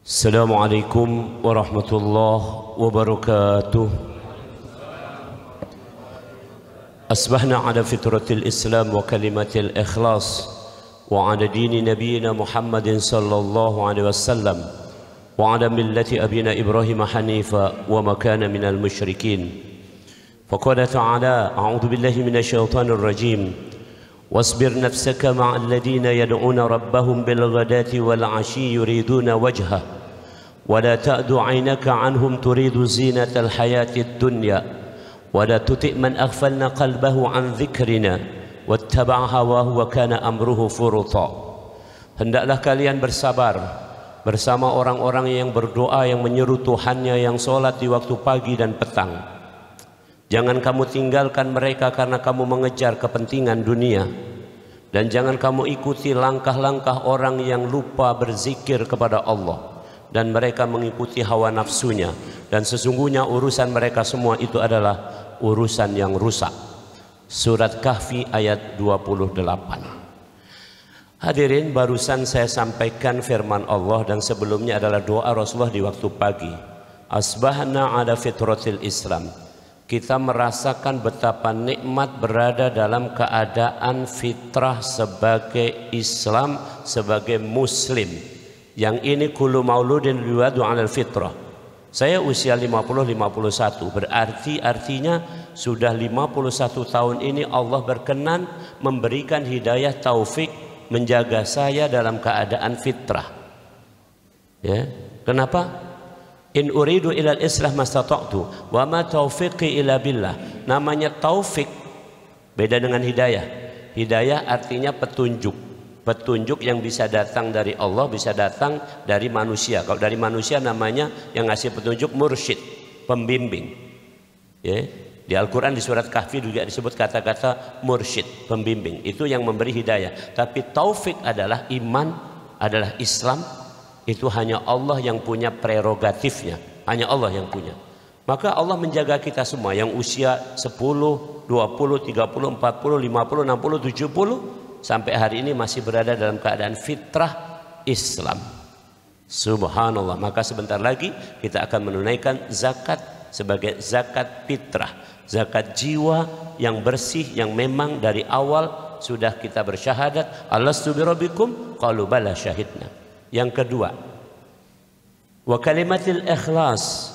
السلام عليكم ورحمة الله وبركاته. أصبحنا على فطرة الإسلام وكلمة الإخلاص وعلى دين نبينا محمد صلى الله عليه وسلم وعلى ملة أبينا إبراهيم حنيفا وما كان من المشركين. فقال تعالى: أعوذ بالله من الشيطان الرجيم واصبر نفسك مع الذين يدعون ربهم بالغداة والعشي يريدون وجهه ولا تعد عينك عنهم تريد زينة الحياة الدنيا ولا تطع من أغفلنا قلبه عن ذكرنا واتبع هواه وكان أمره فرطا. Hendaklah kalian bersabar bersama orang-orang yang berdoa, yang menyeru Tuhannya, yang sholat di waktu pagi dan petang. Jangan kamu tinggalkan mereka karena kamu mengejar kepentingan dunia, dan jangan kamu ikuti langkah-langkah orang yang lupa berzikir kepada Allah dan mereka mengikuti hawa nafsunya, dan sesungguhnya urusan mereka semua itu adalah urusan yang rusak. Surat Kahfi ayat 28. Hadirin, barusan saya sampaikan firman Allah dan sebelumnya adalah doa Rasulullah di waktu pagi. Asbahna ala fitratil Islam. Kita merasakan betapa nikmat berada dalam keadaan fitrah sebagai Islam, sebagai Muslim. Yang ini kullu mauludin yuladu 'alal fitrah. Saya usia 50-51, berarti artinya sudah 51 tahun ini Allah berkenan memberikan hidayah taufik menjaga saya dalam keadaan fitrah. Ya, kenapa? In uridu ilal islah mastata'tu wa ma taufiqi illa billah. Namanya taufik beda dengan hidayah. Hidayah artinya petunjuk. Petunjuk yang bisa datang dari Allah, bisa datang dari manusia. Kalau dari manusia namanya yang ngasih petunjuk mursyid, pembimbing. Ya, di Al-Quran di surat Kahfi juga disebut kata-kata mursyid, pembimbing. Itu yang memberi hidayah. Tapi taufik adalah iman, adalah Islam. Itu hanya Allah yang punya prerogatifnya, hanya Allah yang punya. Maka Allah menjaga kita semua yang usia 10, 20, 30, 40, 50, 60, 70 sampai hari ini masih berada dalam keadaan fitrah Islam. Subhanallah. Maka sebentar lagi kita akan menunaikan zakat sebagai zakat fitrah, zakat jiwa yang bersih, yang memang dari awal sudah kita bersyahadat alastu birabbikum qalu bala syahidna. Yang kedua, wa kalimatil ikhlas,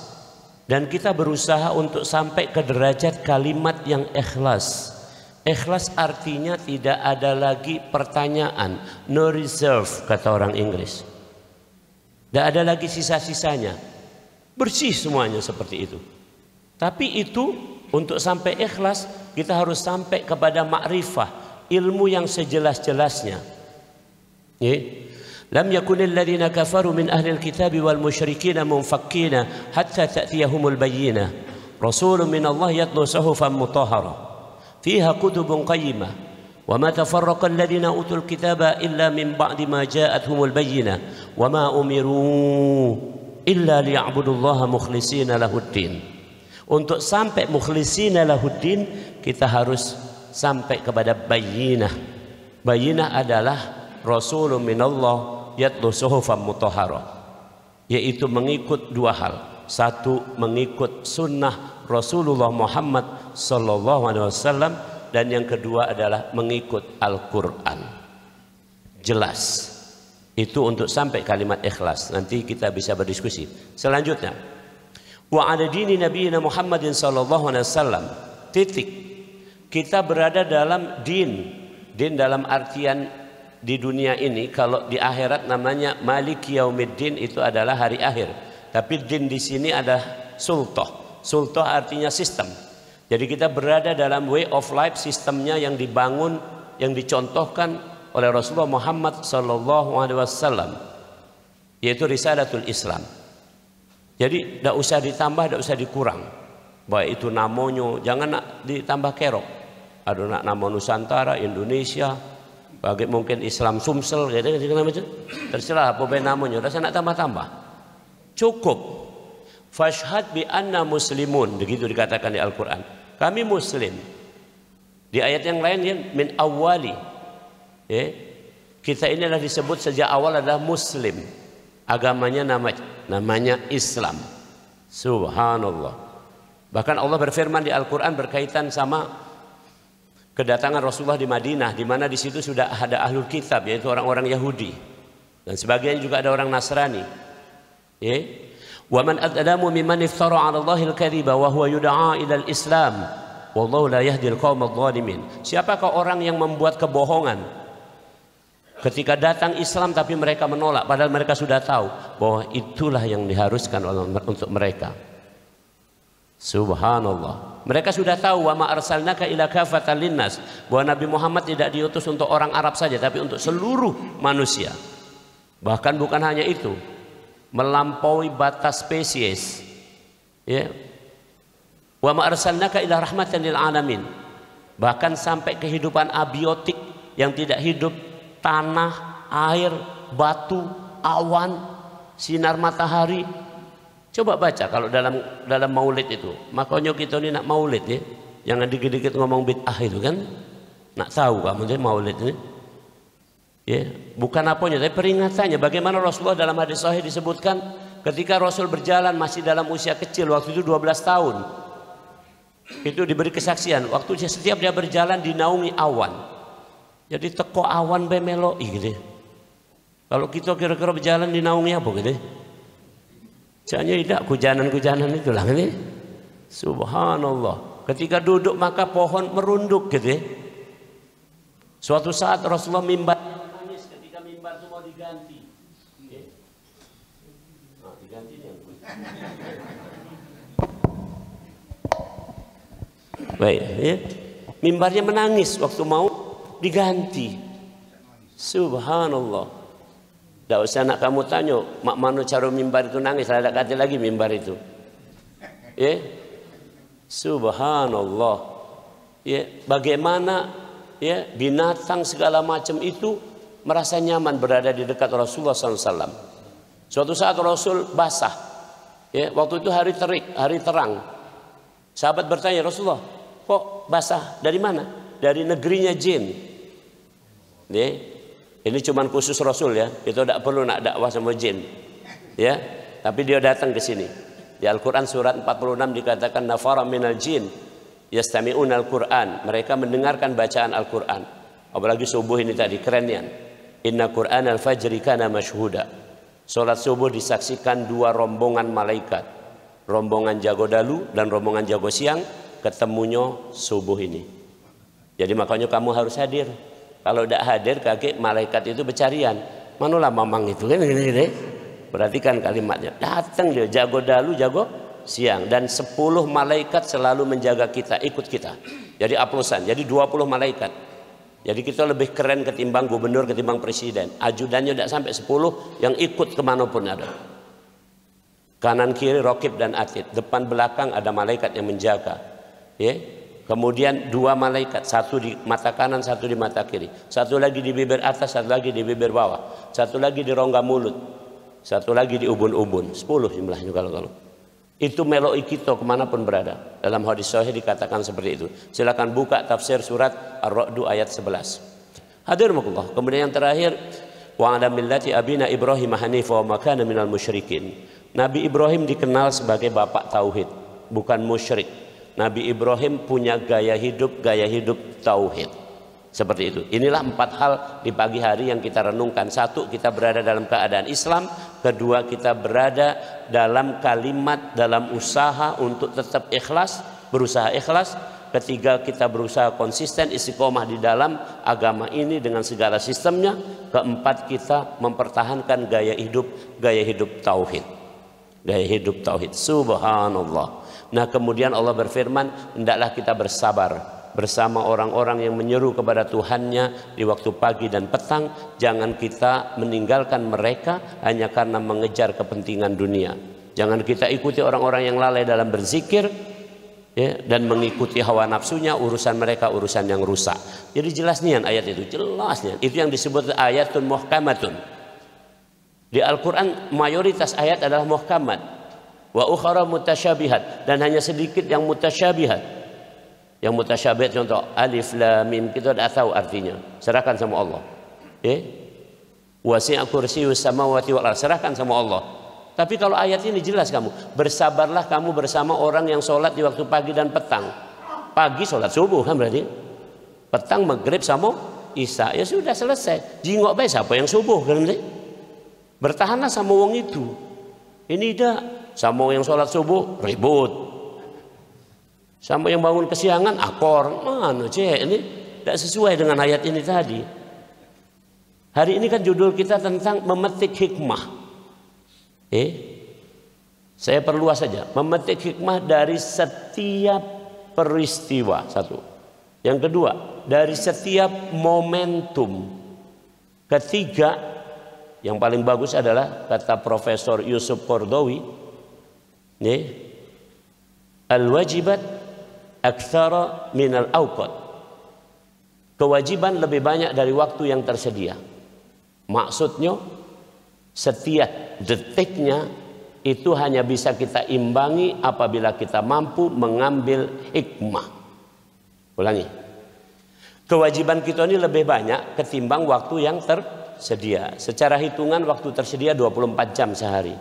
dan kita berusaha untuk sampai ke derajat kalimat yang ikhlas. Ikhlas artinya tidak ada lagi pertanyaan, no reserve kata orang Inggris. Tidak ada lagi sisa-sisanya, bersih semuanya seperti itu. Tapi itu untuk sampai ikhlas kita harus sampai kepada makrifah, ilmu yang sejelas-jelasnya. لم يكن الذين كفروا من أهل الكتاب والمشركين منفكين حتى تأتيهم البينة رسول من الله يتلو صحفا مطهرة فيها كتب قيمة وما تفرق الذين أوتوا الكتاب إلا من بعد ما جاءتهم البينة وما أمروا إلا ليعبدوا الله مخلصين له الدين. Untuk sampai mukhlisina lahuddin kita harus sampai kepada bayinah. Bayinah adalah Rasulun minallah yatlu suhufan mutahharah, yaitu mengikut dua hal. Satu, mengikut sunnah Rasulullah Muhammad sallallahu alaihi wasallam, dan yang kedua adalah mengikut Al-Qur'an. Jelas. Itu untuk sampai kalimat ikhlas. Nanti kita bisa berdiskusi. Selanjutnya, wa ala dini nabiyina Muhammadin sallallahu alaihi wasallam. Titik. Kita berada dalam din. Din dalam artian di dunia ini, kalau di akhirat namanya Maliki Yaumiddin, itu adalah hari akhir. Tapi din di sini adalah sultah. Sultah artinya sistem. Jadi kita berada dalam way of life, sistemnya yang dibangun, yang dicontohkan oleh Rasulullah Muhammad sallallahu alaihi wasallam, yaitu risalatul Islam. Jadi tidak usah ditambah, tidak usah dikurang. Baik itu namonyo, jangan nak ditambah kerok. Ada nak nama Nusantara, Indonesia, bagi mungkin Islam Sumsel, terserah apa namanya, rasa nak tambah-tambah. Cukup. Fashhad bi anna muslimun, begitu dikatakan di Al-Quran. Kami Muslim. Di ayat yang lain ya, min awali. Kita ini adalah disebut sejak awal adalah Muslim. Agamanya namanya Islam. Subhanallah. Bahkan Allah berfirman di Al-Quran berkaitan sama kedatangan Rasulullah di Madinah, di mana di situ sudah ada ahlul kitab, yaitu orang-orang Yahudi, dan sebagian juga ada orang Nasrani. Wa man adzlamu mimman iftara 'ala Allahil kadhiba wa huwa yud'a ila al-Islam wallahu la yahdil qaumadh dhalimin. Siapakah orang yang membuat kebohongan ketika datang Islam tapi mereka menolak, padahal mereka sudah tahu bahwa itulah yang diharuskan untuk mereka. Subhanallah. Mereka sudah tahu wa ma arsalnaka ila kafatan linnas, bahwa Nabi Muhammad tidak diutus untuk orang Arab saja tapi untuk seluruh manusia. Bahkan bukan hanya itu, melampaui batas spesies. Ya. Wa ma arsalnaka ila rahmatan lil alamin. Bahkan sampai kehidupan abiotik yang tidak hidup, tanah, air, batu, awan, sinar matahari. Coba baca kalau dalam maulid itu. Makanya kita ini nak maulid ya, jangan dikit-dikit ngomong bid'ah itu kan. Nak tahu kamu ini maulid ini. Ya, bukan apanya, tapi peringatannya. Bagaimana Rasulullah dalam hadis sahih disebutkan ketika Rasul berjalan masih dalam usia kecil, waktu itu 12 tahun. Itu diberi kesaksian, waktu setiap dia berjalan dinaungi awan. Jadi teko awan bemeloi gitu. Kalau kita kira-kira berjalan dinaungi apa gitu? Jangan tidak kujanan-kujanan itulah ini. Subhanallah. Ketika duduk maka pohon merunduk gitu. Suatu saat Rasulullah mimbar menangis ketika mimbar itu mau diganti. Nah, diganti nih. Baik, ya. Mimbarnya menangis waktu mau diganti. Subhanallah. Tidak usah nak kamu tanya, mak mano cara mimbar itu nangis, ada kata lagi mimbar itu. Ya, subhanallah. Ya, bagaimana ya binatang segala macam itu merasa nyaman berada di dekat Rasulullah SAW. Suatu saat Rasul basah. Ya, waktu itu hari terik, hari terang. Sahabat bertanya, Rasulullah, kok basah? Dari mana? Dari negerinya jin. Ya. Ini cuma khusus Rasul ya, kita tidak perlu nak dakwah sama jin, ya. Tapi dia datang ke sini. Di Al-Quran surat 46 dikatakan nafara minal jin yastami'una al-Quran. Mereka mendengarkan bacaan Al-Quran. Apalagi subuh ini tadi kerennya. Inna Quran al-fajri kana mashhuda. Salat subuh disaksikan dua rombongan malaikat, rombongan jago dalu dan rombongan jago siang, ketemunya subuh ini. Jadi makanya kamu harus hadir. Kalau tidak hadir kakek malaikat itu bercarian. Manulah mamang itu kan gini-gini. Perhatikan kalimatnya. Datang dia jago dalu, jago siang. Dan 10 malaikat selalu menjaga kita, ikut kita. Jadi aplusan, jadi 20 malaikat. Jadi kita lebih keren ketimbang gubernur, ketimbang presiden. Ajudannya tidak sampai 10 yang ikut kemanapun ada. Kanan kiri rokib dan atid. Depan belakang ada malaikat yang menjaga. Ya. Kemudian 2 malaikat, satu di mata kanan, satu di mata kiri, satu lagi di bibir atas, satu lagi di bibir bawah, satu lagi di rongga mulut, satu lagi di ubun-ubun. 10 jumlahnya kalau itu meloi kita kemanapun berada. Dalam hadis sahih dikatakan seperti itu. Silakan buka tafsir surat Ar-Ra'd ayat 11. Hadirullah. Kemudian yang terakhir, wa ala millati abina Ibrahim hanifa wa ma kana minal musyrikin. Nabi Ibrahim dikenal sebagai bapak tauhid, bukan musyrik. Nabi Ibrahim punya gaya hidup tauhid. Seperti itu. Inilah 4 hal di pagi hari yang kita renungkan. 1, kita berada dalam keadaan Islam. 2, kita berada dalam kalimat, dalam usaha untuk tetap ikhlas, berusaha ikhlas. 3, kita berusaha konsisten istiqomah di dalam agama ini dengan segala sistemnya. 4, kita mempertahankan gaya hidup tauhid. Gaya hidup tauhid. Subhanallah. Nah kemudian Allah berfirman, hendaklah kita bersabar bersama orang-orang yang menyeru kepada Tuhannya di waktu pagi dan petang. Jangan kita meninggalkan mereka hanya karena mengejar kepentingan dunia. Jangan kita ikuti orang-orang yang lalai dalam berzikir, ya, dan mengikuti hawa nafsunya. Urusan mereka urusan yang rusak. Jadi jelas nih ayat itu, jelasnya itu yang disebut ayatun muhkamatun. Di Al-Quran mayoritas ayat adalah muhkamat. Wa ukhara mutasyabihat, dan hanya sedikit yang mutasyabihat. Yang mutasyabihat contoh alif lam mim, kita tidak tahu artinya. Serahkan sama Allah. Wasi'a kursiyyus samawati wal ardh, serahkan sama Allah. Tapi kalau ayat ini jelas kamu, bersabarlah kamu bersama orang yang sholat di waktu pagi dan petang. Pagi sholat subuh kan berarti, petang maghrib sama isya, ya sudah selesai. Jingok bae siapa yang subuh kan berarti. Bertahanlah sama wong itu. Ini dah sama yang sholat subuh ribut, sama yang bangun kesiangan akor, mana cek ini tidak sesuai dengan ayat ini tadi. Hari ini kan judul kita tentang memetik hikmah. Saya perluas saja, memetik hikmah dari setiap peristiwa, satu. Yang kedua, dari setiap momentum. Ketiga, yang paling bagus adalah kata Profesor Yusuf Qaradawi, al-wajibat aktsara minal awqat. Kewajiban lebih banyak dari waktu yang tersedia. Maksudnya setiap detiknya itu hanya bisa kita imbangi apabila kita mampu mengambil hikmah. Ulangi. Kewajiban kita ini lebih banyak ketimbang waktu yang tersedia. Secara hitungan waktu tersedia 24 jam sehari.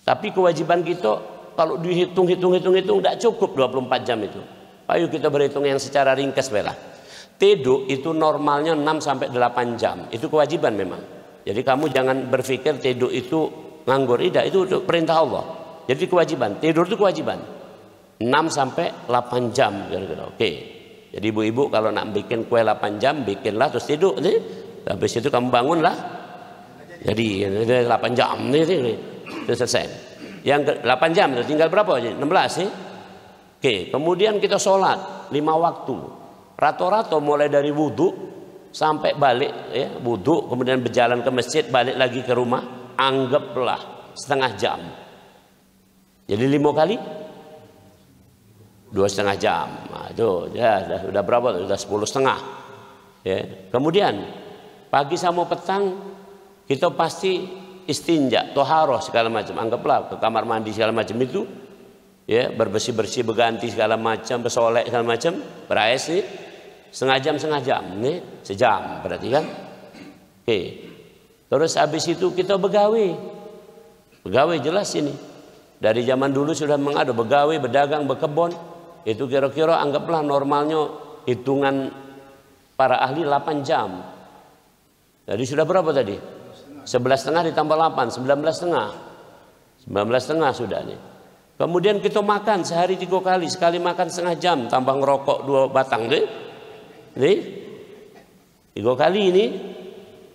Tapi kewajiban kita kalau dihitung tidak cukup 24 jam itu. Ayo kita berhitung yang secara ringkas bela. Tidur itu normalnya 6 sampai 8 jam. Itu kewajiban memang. Jadi kamu jangan berpikir tidur itu nganggur. Tidak, itu perintah Allah. Jadi kewajiban. Tidur itu kewajiban. 6 sampai 8 jam kira-kira. Oke. Jadi ibu-ibu kalau nak bikin kue 8 jam, bikinlah terus tidur. Habis itu kamu bangunlah. Jadi 8 jam itu selesai. Yang 8 jam itu tinggal berapa aja? 16 sih. Oke, kemudian kita sholat 5 waktu. Rata-rata mulai dari wudhu sampai balik ya, wudhu kemudian berjalan ke masjid, balik lagi ke rumah, anggaplah setengah jam. Jadi 5 kali 2,5 jam. Nah, itu ya sudah berapa? Sudah 10,5. Ya. Kemudian pagi sama petang kita pasti istinja, toharoh segala macam. Anggaplah ke kamar mandi segala macam itu, ya bersih-bersih, berganti segala macam, bersolek segala macam, berair sih. Setengah jam nih, sejam berarti kan. Oke. Terus habis itu kita begawe jelas ini. Dari zaman dulu sudah mengada begawe, berdagang, berkebun. Itu kira-kira anggaplah normalnya hitungan para ahli 8 jam. Jadi sudah berapa tadi? 11,5 ditambah 8, 19,5. 19,5 sudah nih. Kemudian kita makan sehari 3 kali, sekali makan setengah jam, tambah ngerokok 2 batang deh. Nih, 3 kali ini,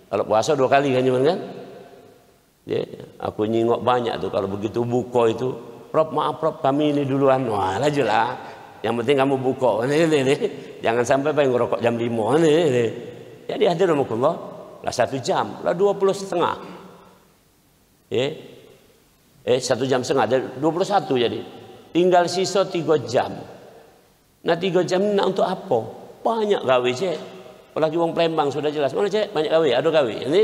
kalau puasa 2 kali kan cuman kan? Ya, aku nyingok banyak tuh kalau begitu buka itu, Prof maaf Prof kami ini duluan, wah lajulah. Yang penting kamu buka, nih. Jangan sampai pengen ngerokok jam 5 nih. Jadi hadirahumullah lah 1 jam, lah 20,5. Ya. 1 jam setengah, 21 jadi. Tinggal sisa 3 jam. Nah 3 jam ini untuk apa? Banyak gawe cek. Apalagi wong Palembang sudah jelas. Mana cek? Banyak gawe, ada gawe. Ini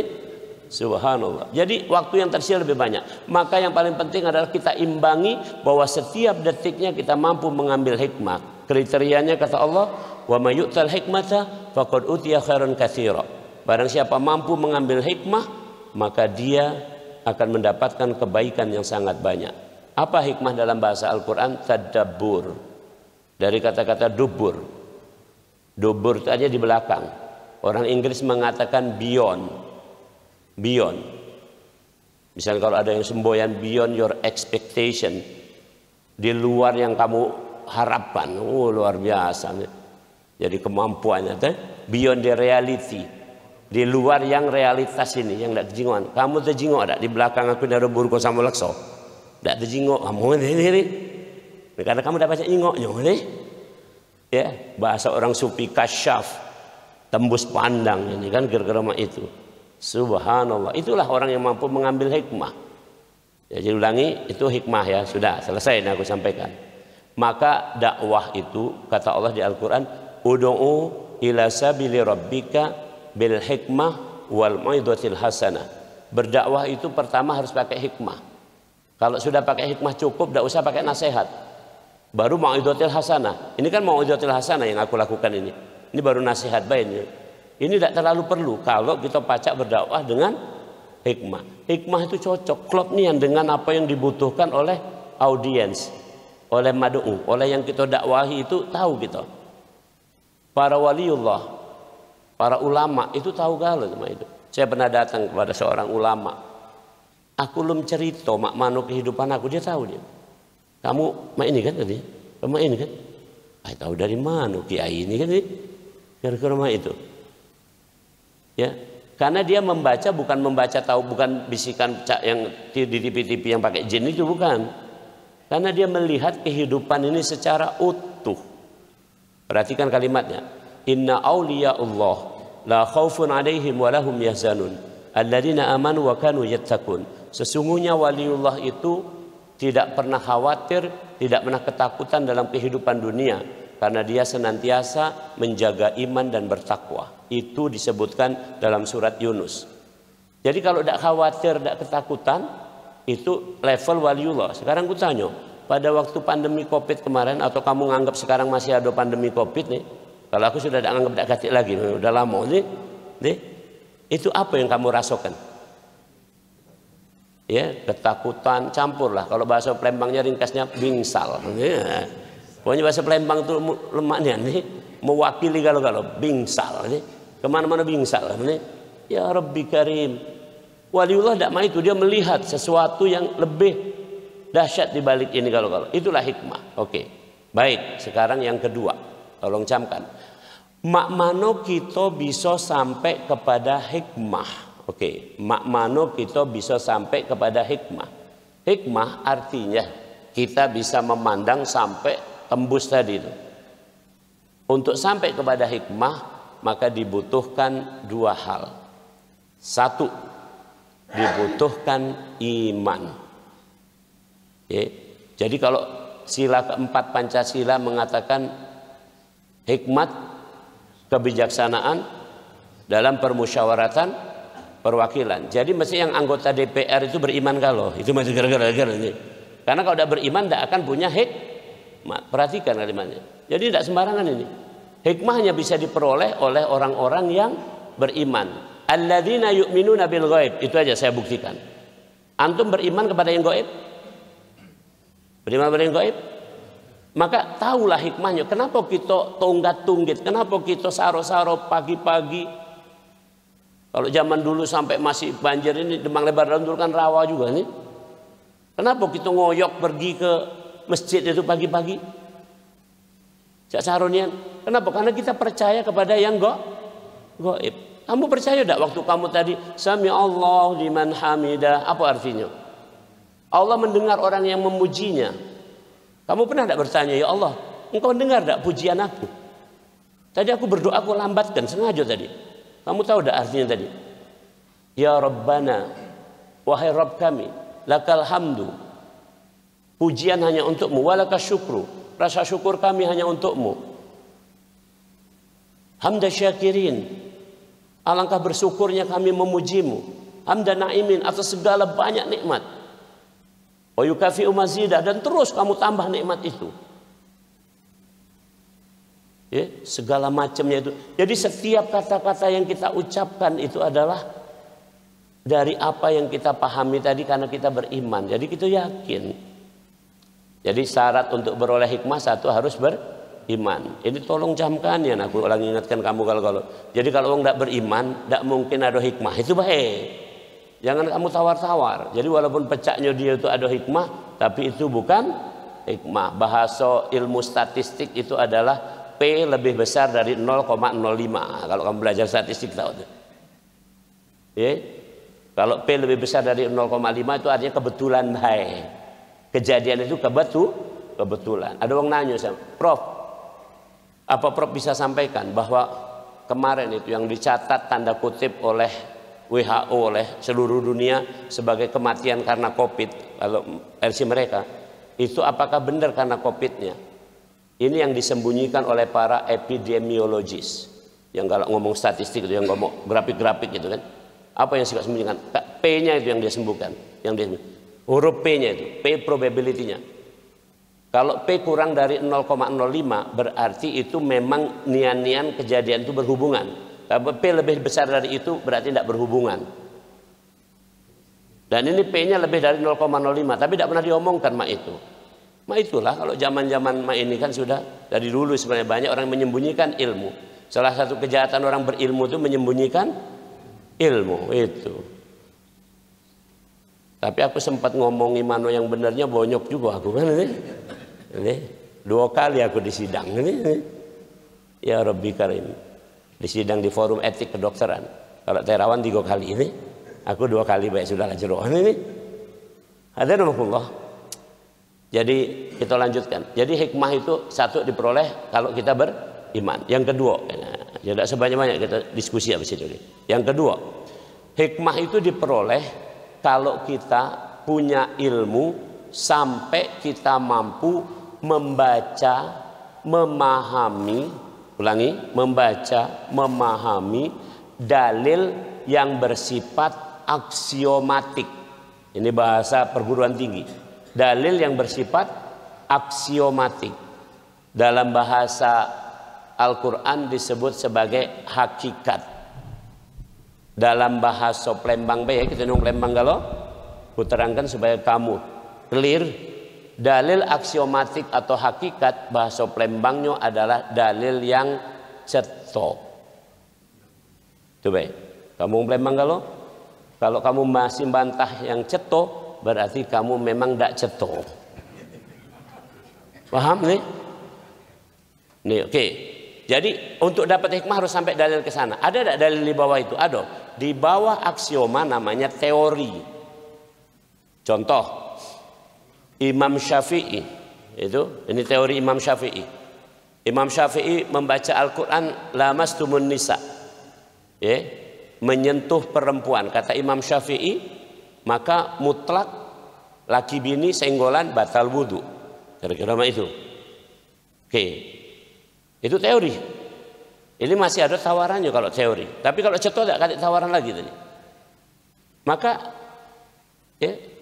subhanallah. Jadi waktu yang tersisa lebih banyak. Maka yang paling penting adalah kita imbangi bahwa setiap detiknya kita mampu mengambil hikmah. Kriterianya kata Allah, wa may yu'tal hikmata faqad utiya khairan katsira. Barang siapa mampu mengambil hikmah, maka dia akan mendapatkan kebaikan yang sangat banyak. Apa hikmah dalam bahasa Al-Quran? Tadabbur. Dari kata-kata dubur. Dubur itu aja di belakang. Orang Inggris mengatakan beyond. Beyond. Misalnya kalau ada yang semboyan beyond your expectation. Di luar yang kamu harapkan. Oh luar biasa. Jadi kemampuannya. Beyond the reality. Di luar yang realitas ini. Yang tidak terjingokan. Kamu terjingok ada di belakang aku ada burko sama lekso. Tidak terjingok. Kamu ini. Karena kamu dapat nyingoknya. Ya, bahasa orang sufi kasyaf, tembus pandang ini kan kira-kira itu. Subhanallah, itulah orang yang mampu mengambil hikmah. Ya, jadi ulangi, itu hikmah ya, sudah selesai aku sampaikan. Maka dakwah itu kata Allah di Al-Qur'an, ud'u ila sabili rabbika bil hikmah wal mau'izatil hasanah. Berdakwah itu pertama harus pakai hikmah. Kalau sudah pakai hikmah cukup, tidak usah pakai nasihat. Baru mau'izatil hasanah. Ini kan mau'izatil hasanah yang aku lakukan ini. Ini baru nasihat baik ini. Ini tidak terlalu perlu kalau kita pacak berdakwah dengan Hikmah. Hikmah itu cocok, klop nian dengan apa yang dibutuhkan oleh audiens, oleh mad'u, oleh yang kita dakwahi itu tahu kita. Para waliullah, para ulama itu tahu kalau sama itu. Saya pernah datang kepada seorang ulama. Aku belum cerita mak mano kehidupan aku, dia tahu dia. Kamu mak ini kan tadi? Mak ini kan? Saya tahu dari mana kiai ini kan? Kira-kira mak itu. Ya, karena dia membaca bukan membaca tahu, bukan bisikan yang di TV-TV yang pakai jin itu, bukan. Karena dia melihat kehidupan ini secara utuh. Perhatikan kalimatnya. Inna awliya Allah la khaufun alaihim wa lahum yahzanun alladzina amanu wa kanu yattaqun. Sesungguhnya waliullah itu tidak pernah khawatir, tidak pernah ketakutan dalam kehidupan dunia, karena dia senantiasa menjaga iman dan bertakwa. Itu disebutkan dalam surat Yunus. Jadi kalau tidak khawatir, tidak ketakutan, itu level waliullah. Sekarang aku tanya, pada waktu pandemi Covid kemarin, atau kamu nganggap sekarang masih ada pandemi Covid nih? Kalau aku sudah tidak nganggap tidak katik lagi, udah lama nih. Itu apa yang kamu rasakan? Ya, ketakutan campur lah. Kalau bahasa Palembangnya ringkasnya bingsal. Ya. Pokoknya bahasa Palembang itu lemaknya nih, mewakili kalau bingsal nih. Kemana-mana bingsal nih. Ya Rabbi Karim. Waliullah tidak mau itu, dia melihat sesuatu yang lebih dahsyat di balik ini kalau itulah hikmah. Oke. Baik, sekarang yang kedua. Tolong camkan. Mak mano kita bisa sampai kepada hikmah. Oke, mak mano kita bisa sampai kepada hikmah. Hikmah artinya kita bisa memandang sampai tembus tadi itu. Untuk sampai kepada hikmah maka dibutuhkan dua hal. Satu, dibutuhkan iman. Ya. Jadi kalau sila keempat Pancasila mengatakan hikmat, kebijaksanaan dalam permusyawaratan perwakilan. Jadi mesti yang anggota DPR itu beriman kalau itu masih gara-gara ini. Karena kalau tidak beriman tidak akan punya hikmah. Perhatikan kalimatnya. Jadi tidak sembarangan ini. Hikmahnya bisa diperoleh oleh orang-orang yang beriman. Alladzina yu'minuna bil ghaib. Itu aja saya buktikan. Antum beriman kepada yang gaib? Beriman kepada yang gaib? Maka tahulah hikmahnya. Kenapa kita tunggat-tunggit? Kenapa kita saro-saro pagi-pagi? Kalau zaman dulu sampai masih banjir ini, Demang Lebar Daun dulu kan rawa juga nih. Kenapa kita ngoyok pergi ke masjid itu pagi-pagi? Cak Saronian. Kenapa? Karena kita percaya kepada yang gaib. Kamu percaya tidak waktu kamu tadi Sami Allah liman hamidah? Apa artinya? Allah mendengar orang yang memujinya. Kamu pernah tidak bertanya, ya Allah, engkau dengar tidak pujian aku? Tadi aku berdoa, aku lambatkan sengaja tadi. Kamu tahu tidak artinya tadi? Ya Rabbana, wahai Rabb kami, lakal hamdu. Pujian hanya untukmu, walakas syukru. Rasa syukur kami hanya untukmu. Hamda syakirin. Alangkah bersyukurnya kami memujimu. Hamda naimin atas segala banyak nikmat. Wa yukafi'u mazidah, dan terus kamu tambah nikmat itu. Ya, segala macamnya itu. Jadi setiap kata-kata yang kita ucapkan itu adalah dari apa yang kita pahami tadi karena kita beriman. Jadi kita yakin. Jadi syarat untuk beroleh hikmah satu harus beriman. Ini tolong camkan ya, aku ulang ingatkan kamu kalau. Jadi kalau orang tidak beriman, tidak mungkin ada hikmah. Itu baik. Jangan kamu tawar-tawar. Jadi walaupun pecahnya dia itu ada hikmah, tapi itu bukan hikmah. Bahasa ilmu statistik itu adalah P lebih besar dari 0,05. Kalau kamu belajar statistik tahu itu. Ya? Kalau P lebih besar dari 0,5 itu artinya kebetulan baik. Kejadian itu kebetulan. Ada orang nanya sama, Prof, apa Prof bisa sampaikan bahwa kemarin itu yang dicatat tanda kutip oleh WHO, oleh seluruh dunia sebagai kematian karena COVID, kalau versi mereka, itu apakah benar karena COVID-nya? Ini yang disembunyikan oleh para epidemiologis. Yang kalau ngomong statistik itu, yang ngomong grafik-grafik gitu kan. Apa yang disembunyikan? P-nya itu yang dia sembuhkan. Huruf P-nya itu, P probability-nya. Kalau P kurang dari 0,05 berarti itu memang nian-nian kejadian itu berhubungan. Kalau P lebih besar dari itu berarti tidak berhubungan. Dan ini P-nya lebih dari 0,05, tapi tidak pernah diomongkan mak itu. Mak itulah kalau zaman-zaman mak ini kan sudah dari dulu sebenarnya banyak orang menyembunyikan ilmu. Salah satu kejahatan orang berilmu itu menyembunyikan ilmu itu. Tapi aku sempat ngomongi mano yang benarnya bonyok juga aku kan ini. 2 kali aku disidang ini. Ya Rabbi Karim. Disidang di forum etik kedokteran. Kalau Terawan 3 kali ini. Aku 2 kali baik sudah jero ini. Hadirullah. Jadi kita lanjutkan. Jadi hikmah itu satu diperoleh kalau kita beriman. Yang kedua, ya tidak sebanyak-banyak kita diskusi habis itu. Yang kedua, hikmah itu diperoleh kalau kita punya ilmu sampai kita mampu membaca, memahami, membaca, memahami dalil yang bersifat aksiomatik. Ini bahasa perguruan tinggi. Dalil yang bersifat aksiomatik. Dalam bahasa Al-Quran disebut sebagai hakikat. Dalam bahasa Plembang ya, kita nung Plembang kalau kuterangkan supaya kamu clear. Dalil aksiomatik atau hakikat bahasa Plembangnya adalah dalil yang cetok. Coba kamu Plembang kalau kamu masih bantah yang cetok, berarti kamu memang tidak cetok. Paham nih? Nih oke. Jadi untuk dapat hikmah harus sampai dalil ke sana. Ada tidak dalil di bawah itu? Ada. Di bawah aksioma namanya teori. Contoh Imam Syafi'i ini teori Imam Syafi'i. Imam Syafi'i membaca Al-Quran lamastumun nisa. Menyentuh perempuan. Kata Imam Syafi'i, maka mutlak laki bini senggolan batal wudu. Kira-kira itu. Oke. Itu teori. Ini masih ada tawarannya kalau teori. Tapi kalau cetok tidak ada tawaran lagi tadi. Maka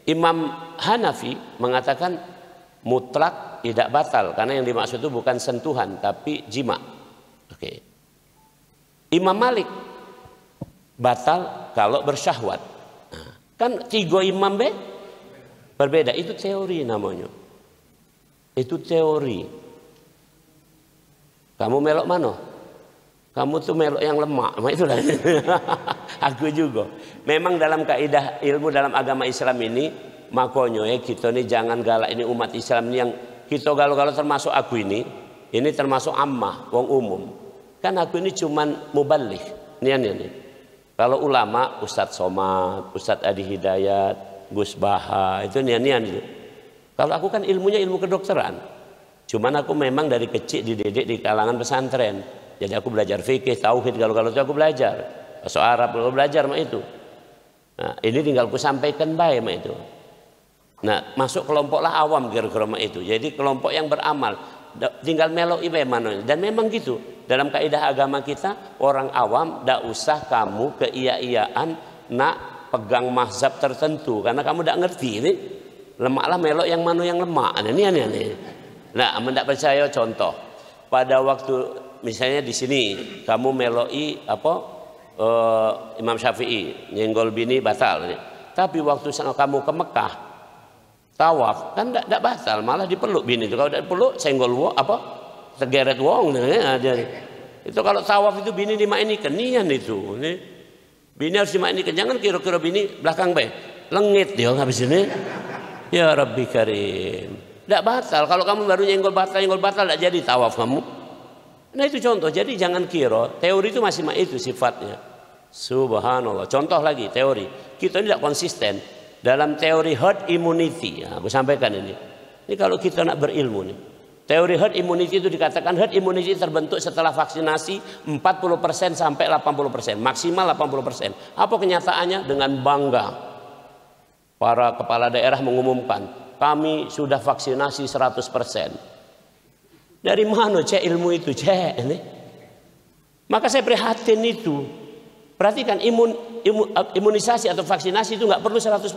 Imam Hanafi mengatakan mutlak tidak batal karena yang dimaksud itu bukan sentuhan tapi jima. Oke. Imam Malik batal kalau bersyahwat. Nah, kan 3 imam berbeda. Itu teori namanya. Itu teori. Kamu melok mana? Kamu tuh melok yang lemak. Itulah. Aku juga. Memang dalam kaidah ilmu dalam agama Islam ini, makanya kita ini jangan galak ini umat Islam ini yang kita galau-galau termasuk aku ini termasuk ammah, wong umum. Kan aku ini cuman muballigh. Ini. Kalau ulama, Ustadz Somad, Ustadz Adi Hidayat, Gus Baha, itu nian-nian itu. Kalau aku kan ilmunya ilmu kedokteran. Cuman aku memang dari kecil dididik di kalangan pesantren. Jadi aku belajar fikih, tauhid, kalau itu aku belajar. Bahasa Arab, aku belajar sama itu. Nah, ini tinggal aku sampaikan baik sama itu. Nah, masuk kelompoklah awam kira-kira sama itu. Jadi kelompok yang beramal. Tinggal melok ibadah mana. Dan memang gitu. Dalam kaidah agama kita, orang awam tidak usah kamu keia-iaan nak pegang mazhab tertentu karena kamu tidak ngerti ini. Lemaklah melok yang mana yang lemak. Ini. Nah, tidak percaya contoh. Pada waktu misalnya di sini kamu meloi Imam Syafi'i nyenggol bini batal. Tapi waktu kamu ke Mekah tawaf kan tidak batal, malah dipeluk bini itu. Kalau tidak dipeluk senggol tegeret wong. Itu kalau tawaf itu bini dimainikan nian itu. Bini harus dimainikan. Jangan kira-kira bini belakang lengit dia habis ini. Ya Rabbi Karim. Tidak batal. Kalau kamu baru nyenggol batal tidak jadi tawaf kamu. Nah itu contoh. Jadi jangan kira teori itu masih itu sifatnya. Subhanallah. Contoh lagi teori. Kita tidak konsisten dalam teori herd immunity. Nah, aku sampaikan ini. Ini kalau kita nak berilmu nih. Teori herd immunity itu dikatakan herd immunity terbentuk setelah vaksinasi 40% sampai 80%, maksimal 80%. Apa kenyataannya? Dengan bangga para kepala daerah mengumumkan, kami sudah vaksinasi 100%. Dari mana ilmu itu ini? Maka saya prihatin itu. Perhatikan imunisasi atau vaksinasi itu nggak perlu 100%.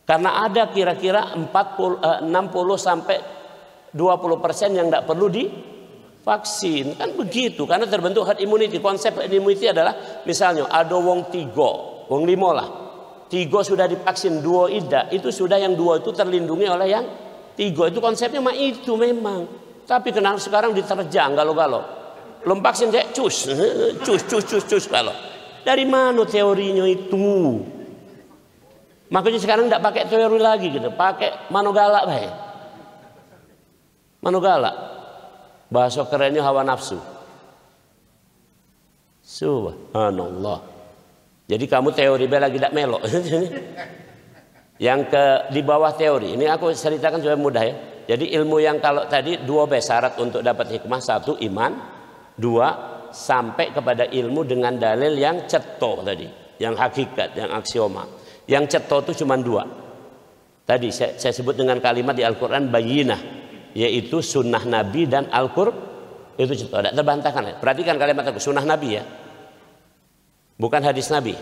Karena ada kira-kira 60 sampai 20% yang tidak perlu divaksin. Kan begitu, karena terbentuk herd immunity. Konsep herd immunity adalah misalnya ada wong 3, wong 5 lah. Tiga sudah divaksin, dua tidak. Itu sudah yang dua itu terlindungi oleh yang tiga. Itu konsepnya mah itu memang. Tapi kenapa sekarang diterjang galau-galau. Belum vaksin saya cus kalau. Dari mana teorinya itu? Makanya sekarang tidak pakai teori lagi gitu. Pakai manogalak baik. Manogalak. Bahasa kerennya hawa nafsu. Subhanallah. Jadi kamu teori lagi tidak melok. Yang di bawah teori ini aku ceritakan supaya mudah ya. Jadi ilmu yang kalau tadi dua syarat untuk dapat hikmah, satu iman, dua sampai kepada ilmu dengan dalil yang ceto tadi, yang hakikat, yang aksioma. Yang ceto itu cuma dua. Tadi saya sebut dengan kalimat di Al-Quran bayyinah, yaitu sunnah Nabi dan Al-Quran itu ceto. Tidak terbantahkan. Perhatikan kalimat aku, sunnah Nabi ya. Bukan hadis Nabi.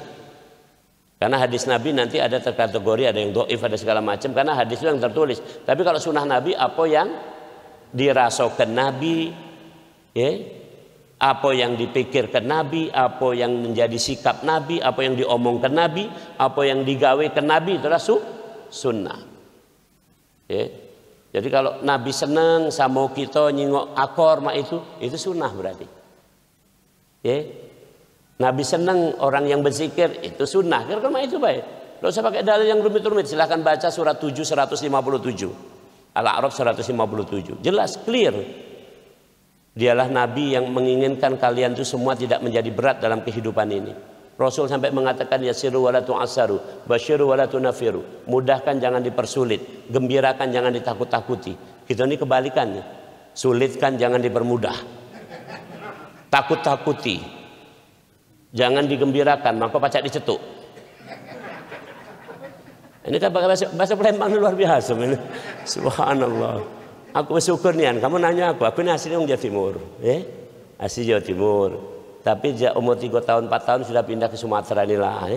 Karena hadis Nabi nanti ada terkategori, ada yang doif, ada segala macam. Karena hadis itu yang tertulis. Tapi kalau sunnah Nabi, apa yang dirasakan Nabi, ya, apa yang dipikirkan Nabi, apa yang menjadi sikap Nabi, apa yang diomongkan Nabi, apa yang digawekan Nabi, itulah sunnah. Ya. Jadi kalau Nabi senang sama kita nyingok akor mak itu sunnah berarti. Ya. Nabi senang orang yang berzikir, itu sunnah. Karena itu baik. Tidak usah pakai dalil yang rumit-rumit. Silahkan baca surat 7 157. Al-A'raf 157. Jelas, clear. Dialah Nabi yang menginginkan kalian itu semua tidak menjadi berat dalam kehidupan ini. Rasul sampai mengatakan yasiru wala tu'assaru, basyiru wala tunafiru. Mudahkan jangan dipersulit, gembirakan jangan ditakut-takuti. Kita ini kebalikannya. Sulitkan jangan dipermudah. Takut-takuti. Jangan digembirakan, maka pacak dicetuk. Ini kan bahasa Palembang luar biasa. Subhanallah. Aku bersyukur nih, kamu nanya aku ini asli orang Jawa Timur. Asli Jawa Timur. Tapi umur 3 tahun, 4 tahun sudah pindah ke Sumatera inilah.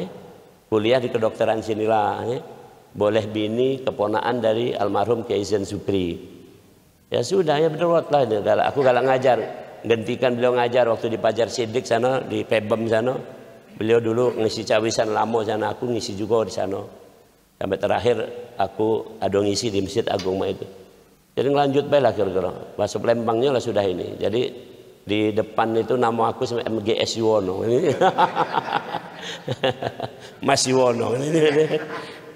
Kuliah di kedokteran sinilah. Boleh bini keponaan dari almarhum Kiai Zain Sukri. Ya sudah, ya betul lah. Aku galak ngajar. Gantikan beliau ngajar waktu di Pajar Sidik sana, di Pebem sana. Beliau dulu ngisi cawisan lamo sana, aku ngisi juga di sana. Sampai terakhir aku ada ngisi di Masjid Agung itu. Jadi ngelanjut baik lah kira-kira. Bahasa Palembangnya lah sudah ini. Jadi di depan itu nama aku sama MGS Yuwono. Mas Yuwono.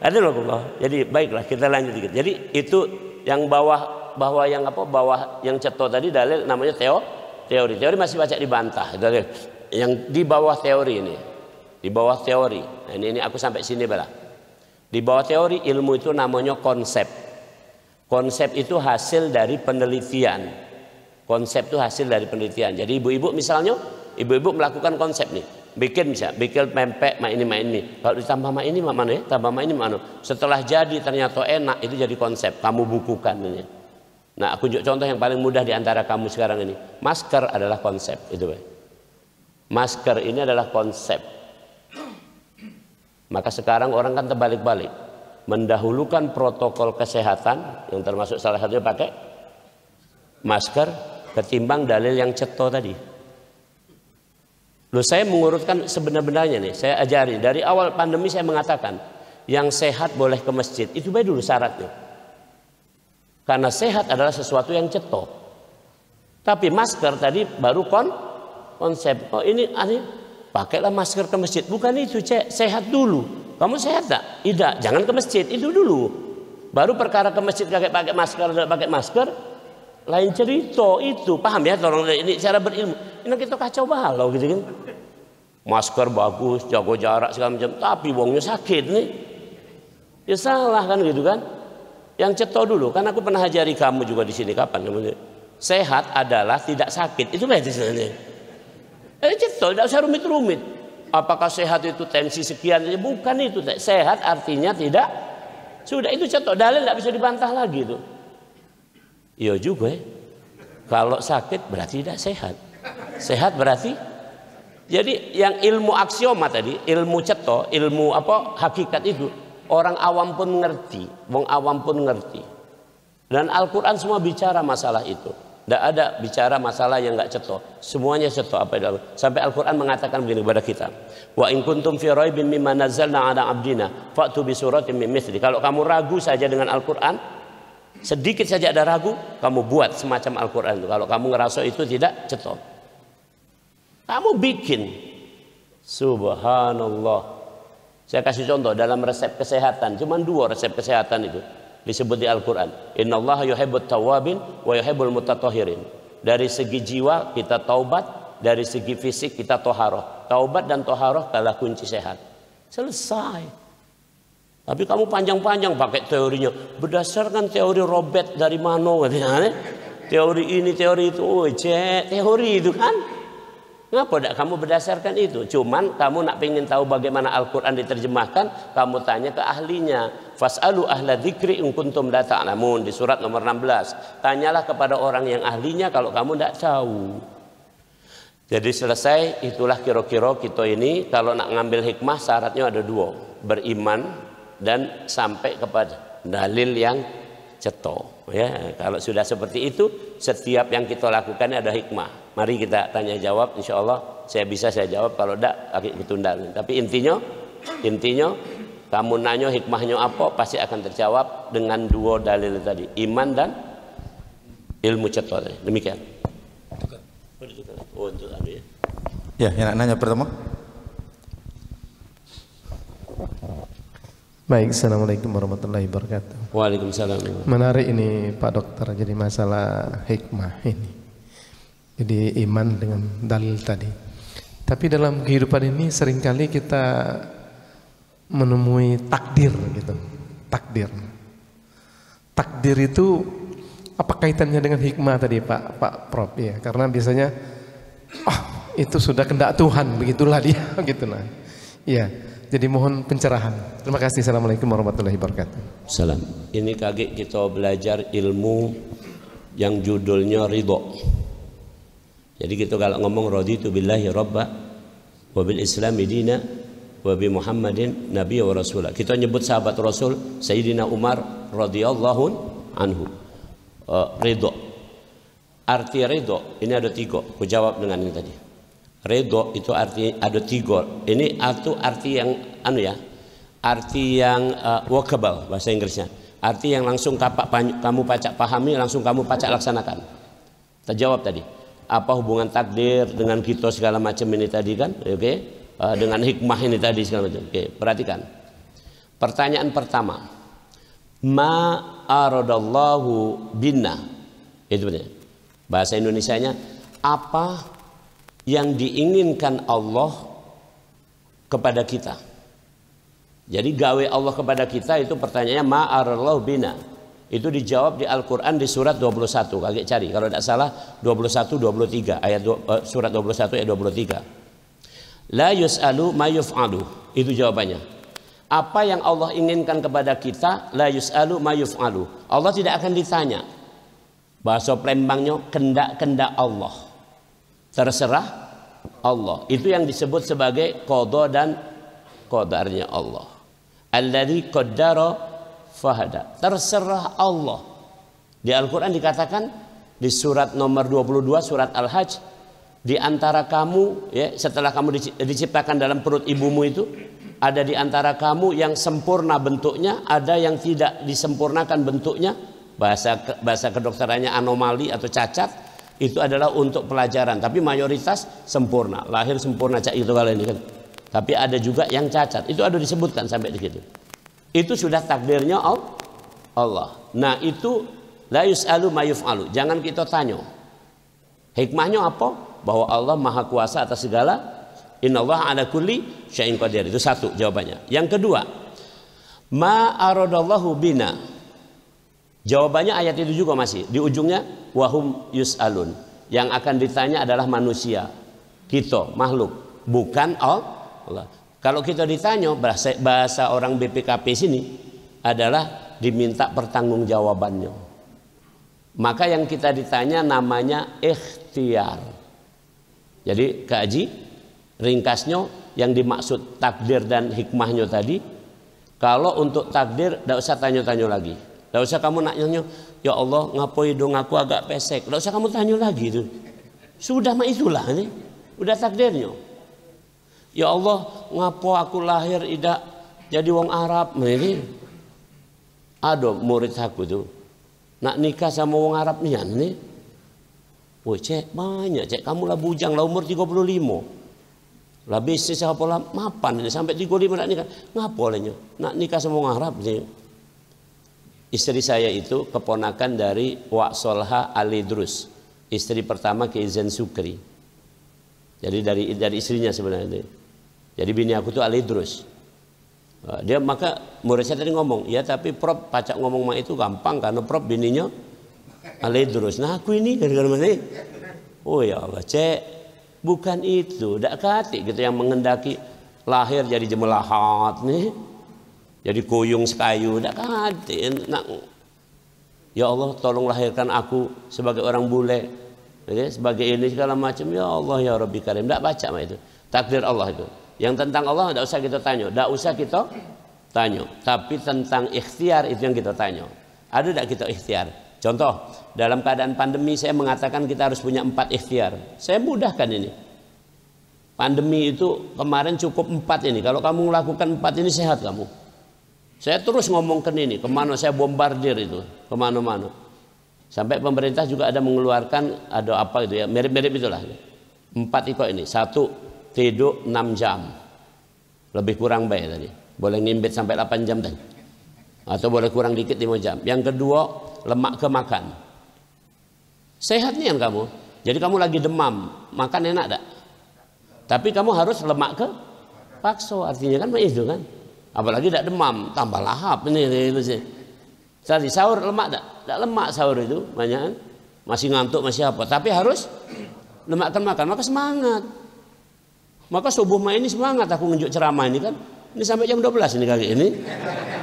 Ada loh Allah. Jadi baiklah kita lanjut dikit. Jadi itu yang bawah yang ceto tadi dalil namanya teori masih baca dibantah. Yang di bawah teori ini, di bawah teori. Nah, ini aku sampai sini bala. Di bawah teori ilmu itu namanya konsep. Konsep itu hasil dari penelitian. Konsep itu hasil dari penelitian. Jadi ibu-ibu misalnya, ibu-ibu melakukan konsep nih, bikin pempek mak ini. Kalau ditambah mak ini mana ya? Tambah mak ini mana? Setelah jadi ternyata enak, itu jadi konsep. Kamu bukukan ini. Nah, aku tunjuk contoh yang paling mudah di antara kamu sekarang ini. Masker adalah konsep, itu. Masker ini adalah konsep. Maka sekarang orang kan terbalik-balik, mendahulukan protokol kesehatan yang termasuk salah satunya pakai masker ketimbang dalil yang ceto tadi. Loh, saya mengurutkan sebenarnya nih, saya ajari dari awal pandemi saya mengatakan yang sehat boleh ke masjid, itu baik dulu syaratnya. Karena sehat adalah sesuatu yang ceto. Tapi masker tadi baru konsep. Oh ini pakailah masker ke masjid. Bukan itu, sehat dulu. Kamu sehat tak? Tidak, jangan ke masjid, itu dulu. Baru perkara ke masjid pakai masker, tidak pakai masker, lain cerita itu. Paham ya? Tolong ini cara berilmu. Ini kita kacau balau gitu kan. Masker bagus, jaga jarak segala macam, tapi wongnya sakit nih. Ya salah kan gitu kan? Yang ceto dulu, kan aku pernah ajari kamu juga di sini kapan? Sehat adalah tidak sakit, itu kan sebenarnya. Ceto, tidak usah rumit-rumit. Apakah sehat itu tensi sekian? Bukan itu. Sehat artinya tidak. Sudah itu ceto, dalil tidak bisa dibantah lagi itu. Iya juga. Kalau sakit berarti tidak sehat. Sehat berarti. Jadi yang ilmu aksioma tadi, ilmu ceto, ilmu hakikat itu. Orang awam pun ngerti, wong awam pun ngerti. Dan Al-Quran semua bicara masalah itu. Tidak ada bicara masalah yang nggak ceto. Semuanya ceto apa itu. Sampai Al-Quran mengatakan begini kepada kita. Wa in kuntum fi raibin mimma nazzalna ala abdina fa'tu bi suratin min mithli. Kalau kamu ragu saja dengan Al-Quran, sedikit saja ada ragu, kamu buat semacam Al-Quran itu. Kalau kamu ngerasa itu tidak ceto, kamu bikin. Subhanallah. Saya kasih contoh dalam resep kesehatan. Cuma 2 resep kesehatan itu disebut di Al-Quran. Innallaha yuhibbut tawwabin wa yuhibbul mutatahhirin. Dari segi jiwa kita taubat, dari segi fisik kita toharoh. Taubat dan toharoh adalah kunci sehat. Selesai. Tapi kamu panjang-panjang pakai teorinya. Berdasarkan teori Robert dari mana? Teori ini, teori itu. Oh, teori itu kan. Ngapa tidak kamu berdasarkan itu? Cuman kamu nak pengen tahu bagaimana Al-Quran diterjemahkan, kamu tanya ke ahlinya. Fas'alu ahla dzikri in kuntum la ta'lamun, di surat nomor 16. Tanyalah kepada orang yang ahlinya kalau kamu tidak tahu. Jadi selesai, itulah kira-kira kita ini kalau nak ngambil hikmah syaratnya ada 2. Beriman dan sampai kepada dalil yang ceto. Ya, kalau sudah seperti itu, setiap yang kita lakukan ada hikmah. Mari kita tanya jawab, insya Allah saya bisa saya jawab, kalau tidak akhir ketunda. Tapi intinya kamu nanya hikmahnya apa, pasti akan terjawab dengan 2 dalil tadi, iman dan ilmu ceto. Demikian. Oh, untuk ya. Ya, yang nanya pertama. Baik, assalamualaikum warahmatullahi wabarakatuh. Waalaikumsalam. Menarik ini Pak Dokter, jadi masalah hikmah ini. Jadi iman dengan dalil tadi. Tapi dalam kehidupan ini seringkali kita menemui takdir gitu. Takdir itu apa kaitannya dengan hikmah tadi Pak Prof ya? Karena biasanya itu sudah kehendak Tuhan, begitulah dia gitu nah. Iya. Jadi mohon pencerahan. Terima kasih. Assalamualaikum warahmatullahi wabarakatuh. Salam. Ini kaki kita belajar ilmu yang judulnya ridho. Jadi kita kalau ngomong raditu billahi rabba wa bil islami dina wa bi Muhammadin nabiyya wa rasulah. Kita nyebut sahabat Rasul Sayyidina Umar radhiyallahu anhu. Ridho. Arti ridho ini ada 3. Aku jawab dengan ini tadi. Ridho itu arti ada 3. Ini arti yang arti yang workable bahasa Inggrisnya. Arti yang langsung kamu pacak pahami, langsung kamu pacak laksanakan. Kita jawab tadi. Apa hubungan takdir dengan kita segala macam ini tadi kan? Oke. Dengan hikmah ini tadi segala macam. Oke, perhatikan. Pertanyaan pertama. Ma aradallahu binna. Itu benar. Bahasa Indonesianya apa yang diinginkan Allah kepada kita. Jadi gawe Allah kepada kita itu pertanyaannya ma'arallahu bina. Itu dijawab di Al-Quran di surat 21. Kakek cari kalau tidak salah 21-23 surat 21 ayat 23. La yus'alu ma yuf'alu. Itu jawabannya. Apa yang Allah inginkan kepada kita, la yus'alu ma yuf'alu. Allah tidak akan ditanya. Bahasa Palembangnya kendak-kendak Allah. Terserah Allah. Itu yang disebut sebagai qada dan qadarnya Allah. Alladzi qaddara fahada. Terserah Allah. Di Al-Quran dikatakan di surat nomor 22 surat Al-Hajj, di antara kamu ya, setelah kamu diciptakan dalam perut ibumu itu, ada di antara kamu yang sempurna bentuknya, ada yang tidak disempurnakan bentuknya. Bahasa kedokterannya anomali atau cacat. Itu adalah untuk pelajaran, tapi mayoritas sempurna, lahir sempurna cak itu kalau ini kan. Tapi ada juga yang cacat, itu ada disebutkan sampai di situ. Itu sudah takdirnya Allah. Nah itu la yus'alu ma yuf'alu. Jangan kita tanya. Hikmahnya apa? Bahwa Allah maha kuasa atas segala. Innallaha ala kulli syai'in qadir. Itu satu jawabannya. Yang kedua, ma aradallahu bina. Jawabannya ayat itu juga masih di ujungnya wahum yus'alun. Yang akan ditanya adalah manusia, kita makhluk, bukan Allah. Kalau kita ditanya bahasa orang BPKP sini adalah diminta pertanggungjawabannya. Maka yang kita ditanya namanya ikhtiar. Jadi Kak Haji, ringkasnya yang dimaksud takdir dan hikmahnya tadi, kalau untuk takdir tidak usah tanya-tanya lagi. Tidak usah kamu nanya, ya Allah ngapo hidung aku agak pesek. Tidak usah kamu tanya lagi itu. Sudah mah itulah ini. Udah takdirnya. Ya Allah ngapo aku lahir tidak jadi wong Arab. Nah ini ada murid aku tuh. Nak nikah sama wong Arab nih. Woi cek banyak cek kamu lah bujang lah umur 35. Lah bisnis apa lah mapan ini sampai 35 nak nikah. Ngapo lehnya? Nak nikah sama wong Arab nih. Istri saya itu keponakan dari Wak Solha Ali Drus, istri pertama Ki Izan Sukri. Jadi dari istrinya sebenarnya. Jadi bini aku tuh Ali Drus. Dia maka murid saya tadi ngomong, ya tapi Prof pacak ngomong mah itu gampang karena Prof bininya Ali Drus. Nah aku ini gara-gara mana? Oh ya Allah, cek bukan itu, dak kati gitu yang mengendaki lahir jadi jemelahat nih. Jadi koyung sekayu, tidak kati. Ya Allah, tolong lahirkan aku sebagai orang bule, ya, sebagai ini segala macam. Ya Allah, ya Rabbi Karim. Tidak baca mah itu. Takdir Allah itu. Yang tentang Allah tidak usah kita tanya, tidak usah kita tanya. Tapi tentang ikhtiar itu yang kita tanya. Ada tidak kita ikhtiar? Contoh, dalam keadaan pandemi saya mengatakan kita harus punya 4 ikhtiar. Saya mudahkan ini. Pandemi itu kemarin cukup 4 ini. Kalau kamu melakukan 4 ini sehat kamu. Saya terus ngomongkan ini, kemana saya bombardir itu, kemana-mana. Sampai pemerintah juga ada mengeluarkan, ada apa itu ya, mirip-mirip itulah. 4 iko ini, 1 tidur 6 jam, lebih kurang baik tadi. Boleh ngimbit sampai 8 jam tadi, atau boleh kurang dikit 5 jam. Yang kedua, lemak kemakan. Sehat nih yang kamu. Jadi kamu lagi demam, makan enak tak? Tapi kamu harus lemak ke pakso, artinya kan itu kan. Apalagi tidak demam, tambah lahap ini itu sih. Tadi sahur lemak tidak lemak sahur itu banyak, masih ngantuk masih apa. Tapi harus lemakkan makan, maka semangat. Maka subuh mah ini semangat aku nunjuk ceramah ini kan. Ini sampai jam 12 ini kaki ini.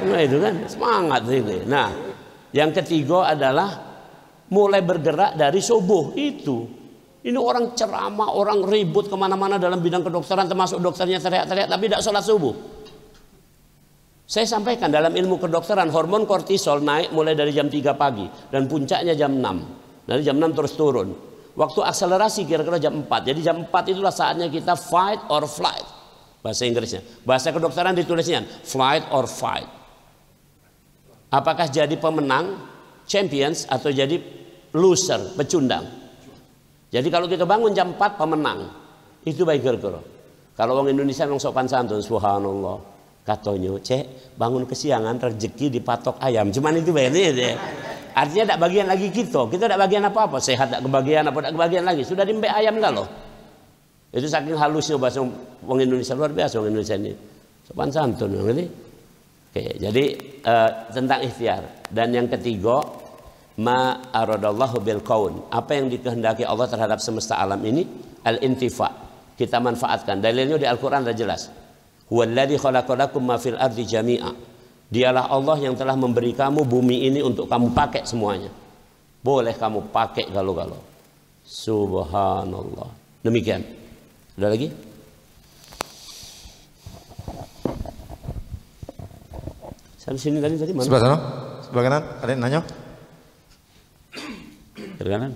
Nah itu kan semangat ini. Nah yang ketiga adalah mulai bergerak dari subuh itu. Ini orang ceramah, orang ribut kemana-mana dalam bidang kedokteran, termasuk dokternya teriak-teriak tapi tidak sholat subuh. Saya sampaikan dalam ilmu kedokteran hormon kortisol naik mulai dari jam 3 pagi dan puncaknya jam 6. Dari jam 6 terus turun. Waktu akselerasi kira-kira jam 4. Jadi jam 4 itulah saatnya kita fight or flight. Bahasa Inggrisnya. Bahasa kedokteran ditulisnya flight or fight. Apakah jadi pemenang, champions atau jadi loser, pecundang. Jadi kalau kita bangun jam 4 pemenang. Itu baik kira-kira. Kalau orang Indonesia memang sopan santun, subhanallah. Katanya, cek bangun kesiangan rezeki dipatok ayam. Cuman itu bayarnya deh. Artinya tidak bagian lagi kita tidak bagian apa-apa. Sehat tidak kebagian, apa tidak kebagian lagi. Sudah dimbek ayam dah loh. Itu saking halusnya bahasa orang Indonesia, luar biasa orang Indonesia ini. Sopan santun ini. Oke, jadi tentang ikhtiar. Dan yang ketiga, ma aradallahu bil kaun. Apa yang dikehendaki Allah terhadap semesta alam ini, al-intifa. Kita manfaatkan. Dalilnya di Al-Qur'an sudah jelas. Huwallazi khalaqalakum ma fil ardi jami'a. Dialah Allah yang telah memberi kamu bumi ini untuk kamu pakai semuanya. Boleh kamu pakai galau-galau. Subhanallah. Demikian. Ada lagi? Sampai sini tadi mana? Sebelah sana. Sebelah kanan. Ada yang nanya? Sebelah kanan.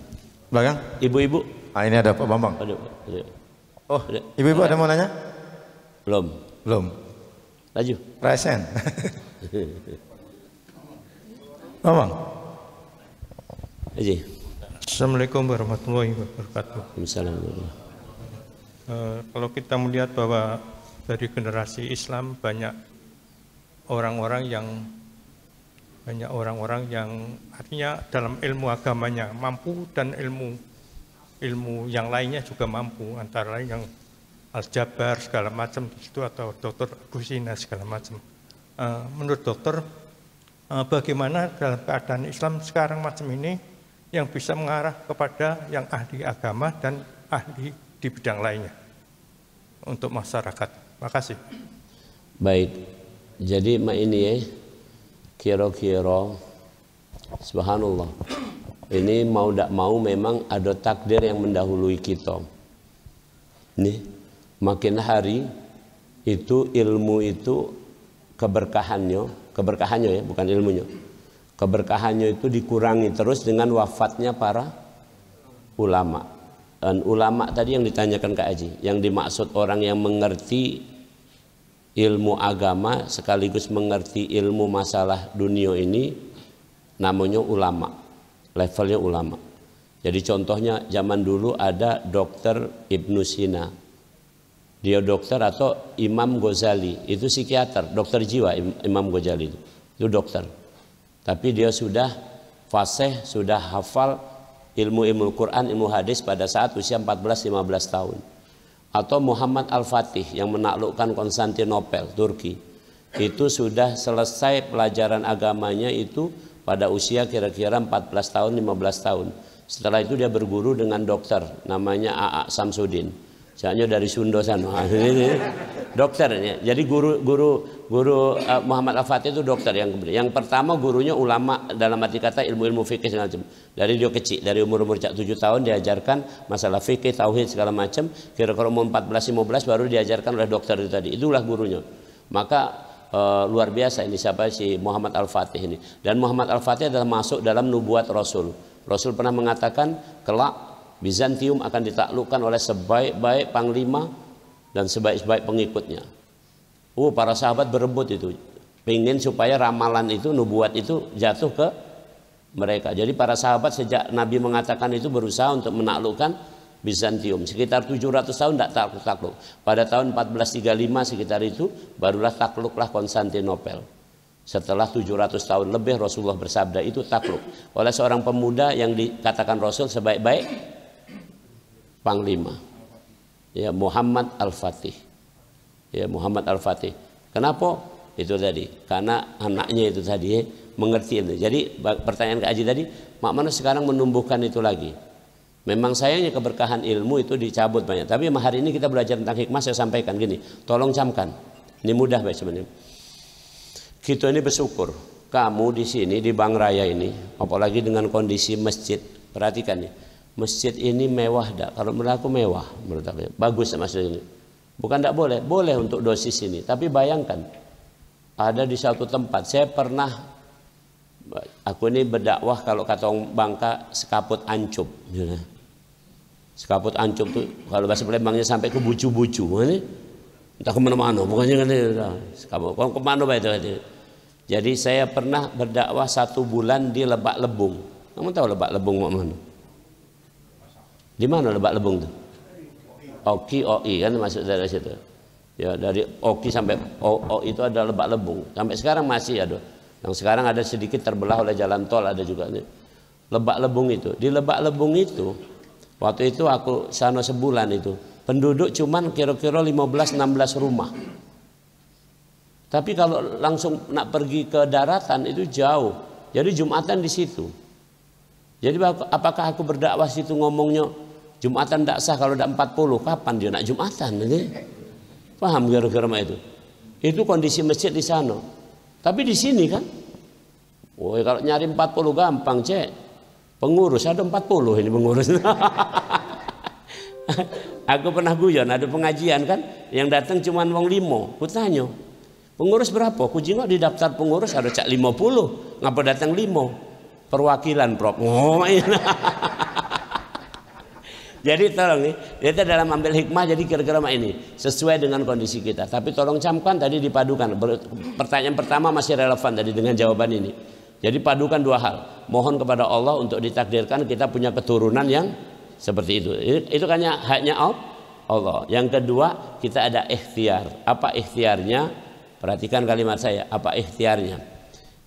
Belakang. Ibu-ibu. Ah ini ada Pak Bambang. Ada. Oh, ibu-ibu ada mau nanya? Belum. Belum. Laju. Resen. Bambang. Aji. Assalamualaikum warahmatullahi wabarakatuh. Waalaikumsalam. Kalau kita melihat bahwa dari generasi Islam banyak orang-orang yang artinya dalam ilmu agamanya mampu dan ilmu yang lainnya juga mampu, antara lain yang aljabar segala macam itu atau dokter Busina segala macam. Menurut dokter, bagaimana dalam keadaan Islam sekarang macam ini yang bisa mengarah kepada yang ahli agama dan ahli di bidang lainnya untuk masyarakat? Makasih. Baik, jadi ini ya, kira-kira subhanallah, ini mau tidak mau memang ada takdir yang mendahului kita. Nih, makin hari itu ilmu itu keberkahannya ya, bukan ilmunya. Keberkahannya itu dikurangi terus dengan wafatnya para ulama. Dan ulama tadi yang ditanyakan Kak Haji, yang dimaksud orang yang mengerti ilmu agama sekaligus mengerti ilmu masalah dunia ini, namanya ulama, levelnya ulama. Jadi contohnya zaman dulu ada dokter Ibnu Sina, dia dokter, atau Imam Ghazali, itu psikiater, dokter jiwa. Imam Ghazali itu dokter, tapi dia sudah fasih, sudah hafal ilmu Quran, ilmu hadis pada saat usia 14-15 tahun. Atau Muhammad Al-Fatih yang menaklukkan Konstantinopel, Turki, itu sudah selesai pelajaran agamanya itu pada usia kira-kira 14 tahun, 15 tahun. Setelah itu dia berguru dengan dokter namanya A.A. Samsudin, soalnya dari Sunda sana. Dokter, jadi guru Muhammad Al-Fatih itu dokter yang pertama gurunya ulama dalam arti kata ilmu-ilmu fikih segala macam. Dari dia kecil, dari umur 7 tahun diajarkan masalah fikih, tauhid segala macam. Kira-kira umur 14-15 baru diajarkan oleh dokter itu tadi. Itulah gurunya. Maka luar biasa ini siapa si Muhammad Al-Fatih ini. Dan Muhammad Al-Fatih adalah masuk dalam nubuat Rasul. Rasul pernah mengatakan kelak Bizantium akan ditaklukkan oleh sebaik-baik panglima dan sebaik-baik pengikutnya. Para sahabat berebut itu, pengen supaya ramalan itu, nubuat itu jatuh ke mereka. Jadi para sahabat sejak Nabi mengatakan itu berusaha untuk menaklukkan Bizantium. Sekitar 700 tahun tidak takluk. Pada tahun 1435 sekitar itu barulah takluklah Konstantinopel. Setelah 700 tahun lebih Rasulullah bersabda itu takluk oleh seorang pemuda yang dikatakan Rasul sebaik-baik panglima. Ya, Muhammad Al-Fatih. Ya, Muhammad Al-Fatih. Kenapa? Itu tadi, karena anaknya itu tadi mengerti itu. Jadi pertanyaan Kak Haji tadi, mak mana sekarang menumbuhkan itu lagi? Memang sayangnya keberkahan ilmu itu dicabut banyak. Tapi hari ini kita belajar tentang hikmah, saya sampaikan gini, tolong camkan. Ini mudah Pak sebenarnya. Kita ini bersyukur, kamu di sini di Bang Raya ini, apalagi dengan kondisi masjid, perhatikan nih. Masjid ini mewah dak? Kalau menurut aku mewah, menurut aku bagus masjid ini. Bukan tidak boleh, boleh untuk dosis ini. Tapi bayangkan, ada di satu tempat, saya pernah, aku ini berdakwah kalau kata orang Bangka sekaput ancup. Sekaput ancup tuh kalau bahasa Palembangnya sampai ke bucu-bucu, entah kemana-mana, pokoknya kan sekaput. Kemana pak itu? Jadi saya pernah berdakwah 1 bulan di Lebak Lebung. Kamu tahu Lebak Lebung mana? Di mana Lebak Lebung tuh? Oki, OI kan masuk dari situ. Ya, dari Oki sampai O itu ada Lebak Lebung. Sampai sekarang masih ada. Yang sekarang ada sedikit terbelah oleh jalan tol ada juga nih. Lebak Lebung itu. Di Lebak Lebung itu waktu itu aku sana sebulan itu. Penduduk cuman kira-kira 15-16 rumah. Tapi kalau langsung nak pergi ke daratan itu jauh. Jadi Jumatan di situ. Jadi apakah aku berdakwah situ ngomongnya Jumatan tidak sah kalau tidak 40, kapan dia nak Jumatan? Paham gara-gara itu? Itu kondisi masjid di sana. Tapi di sini kan, kalau nyari 40 gampang cek. Pengurus ada 40 ini pengurus. Aku pernah guyon ada pengajian kan, yang datang cuma wong 5. Kutanya, pengurus berapa? Kujingok di daftar pengurus ada cak 50. Ngapa datang 5? Perwakilan Prof. Oh, iya. Jadi tolong nih, kita dalam ambil hikmah jadi kira-kira ini sesuai dengan kondisi kita. Tapi tolong camkan tadi dipadukan. Pertanyaan pertama masih relevan tadi dengan jawaban ini. Jadi padukan 2 hal. Mohon kepada Allah untuk ditakdirkan kita punya keturunan yang seperti itu. Itu kan haknya Allah. Yang kedua kita ada ikhtiar. Apa ikhtiarnya? Perhatikan kalimat saya. Apa ikhtiarnya?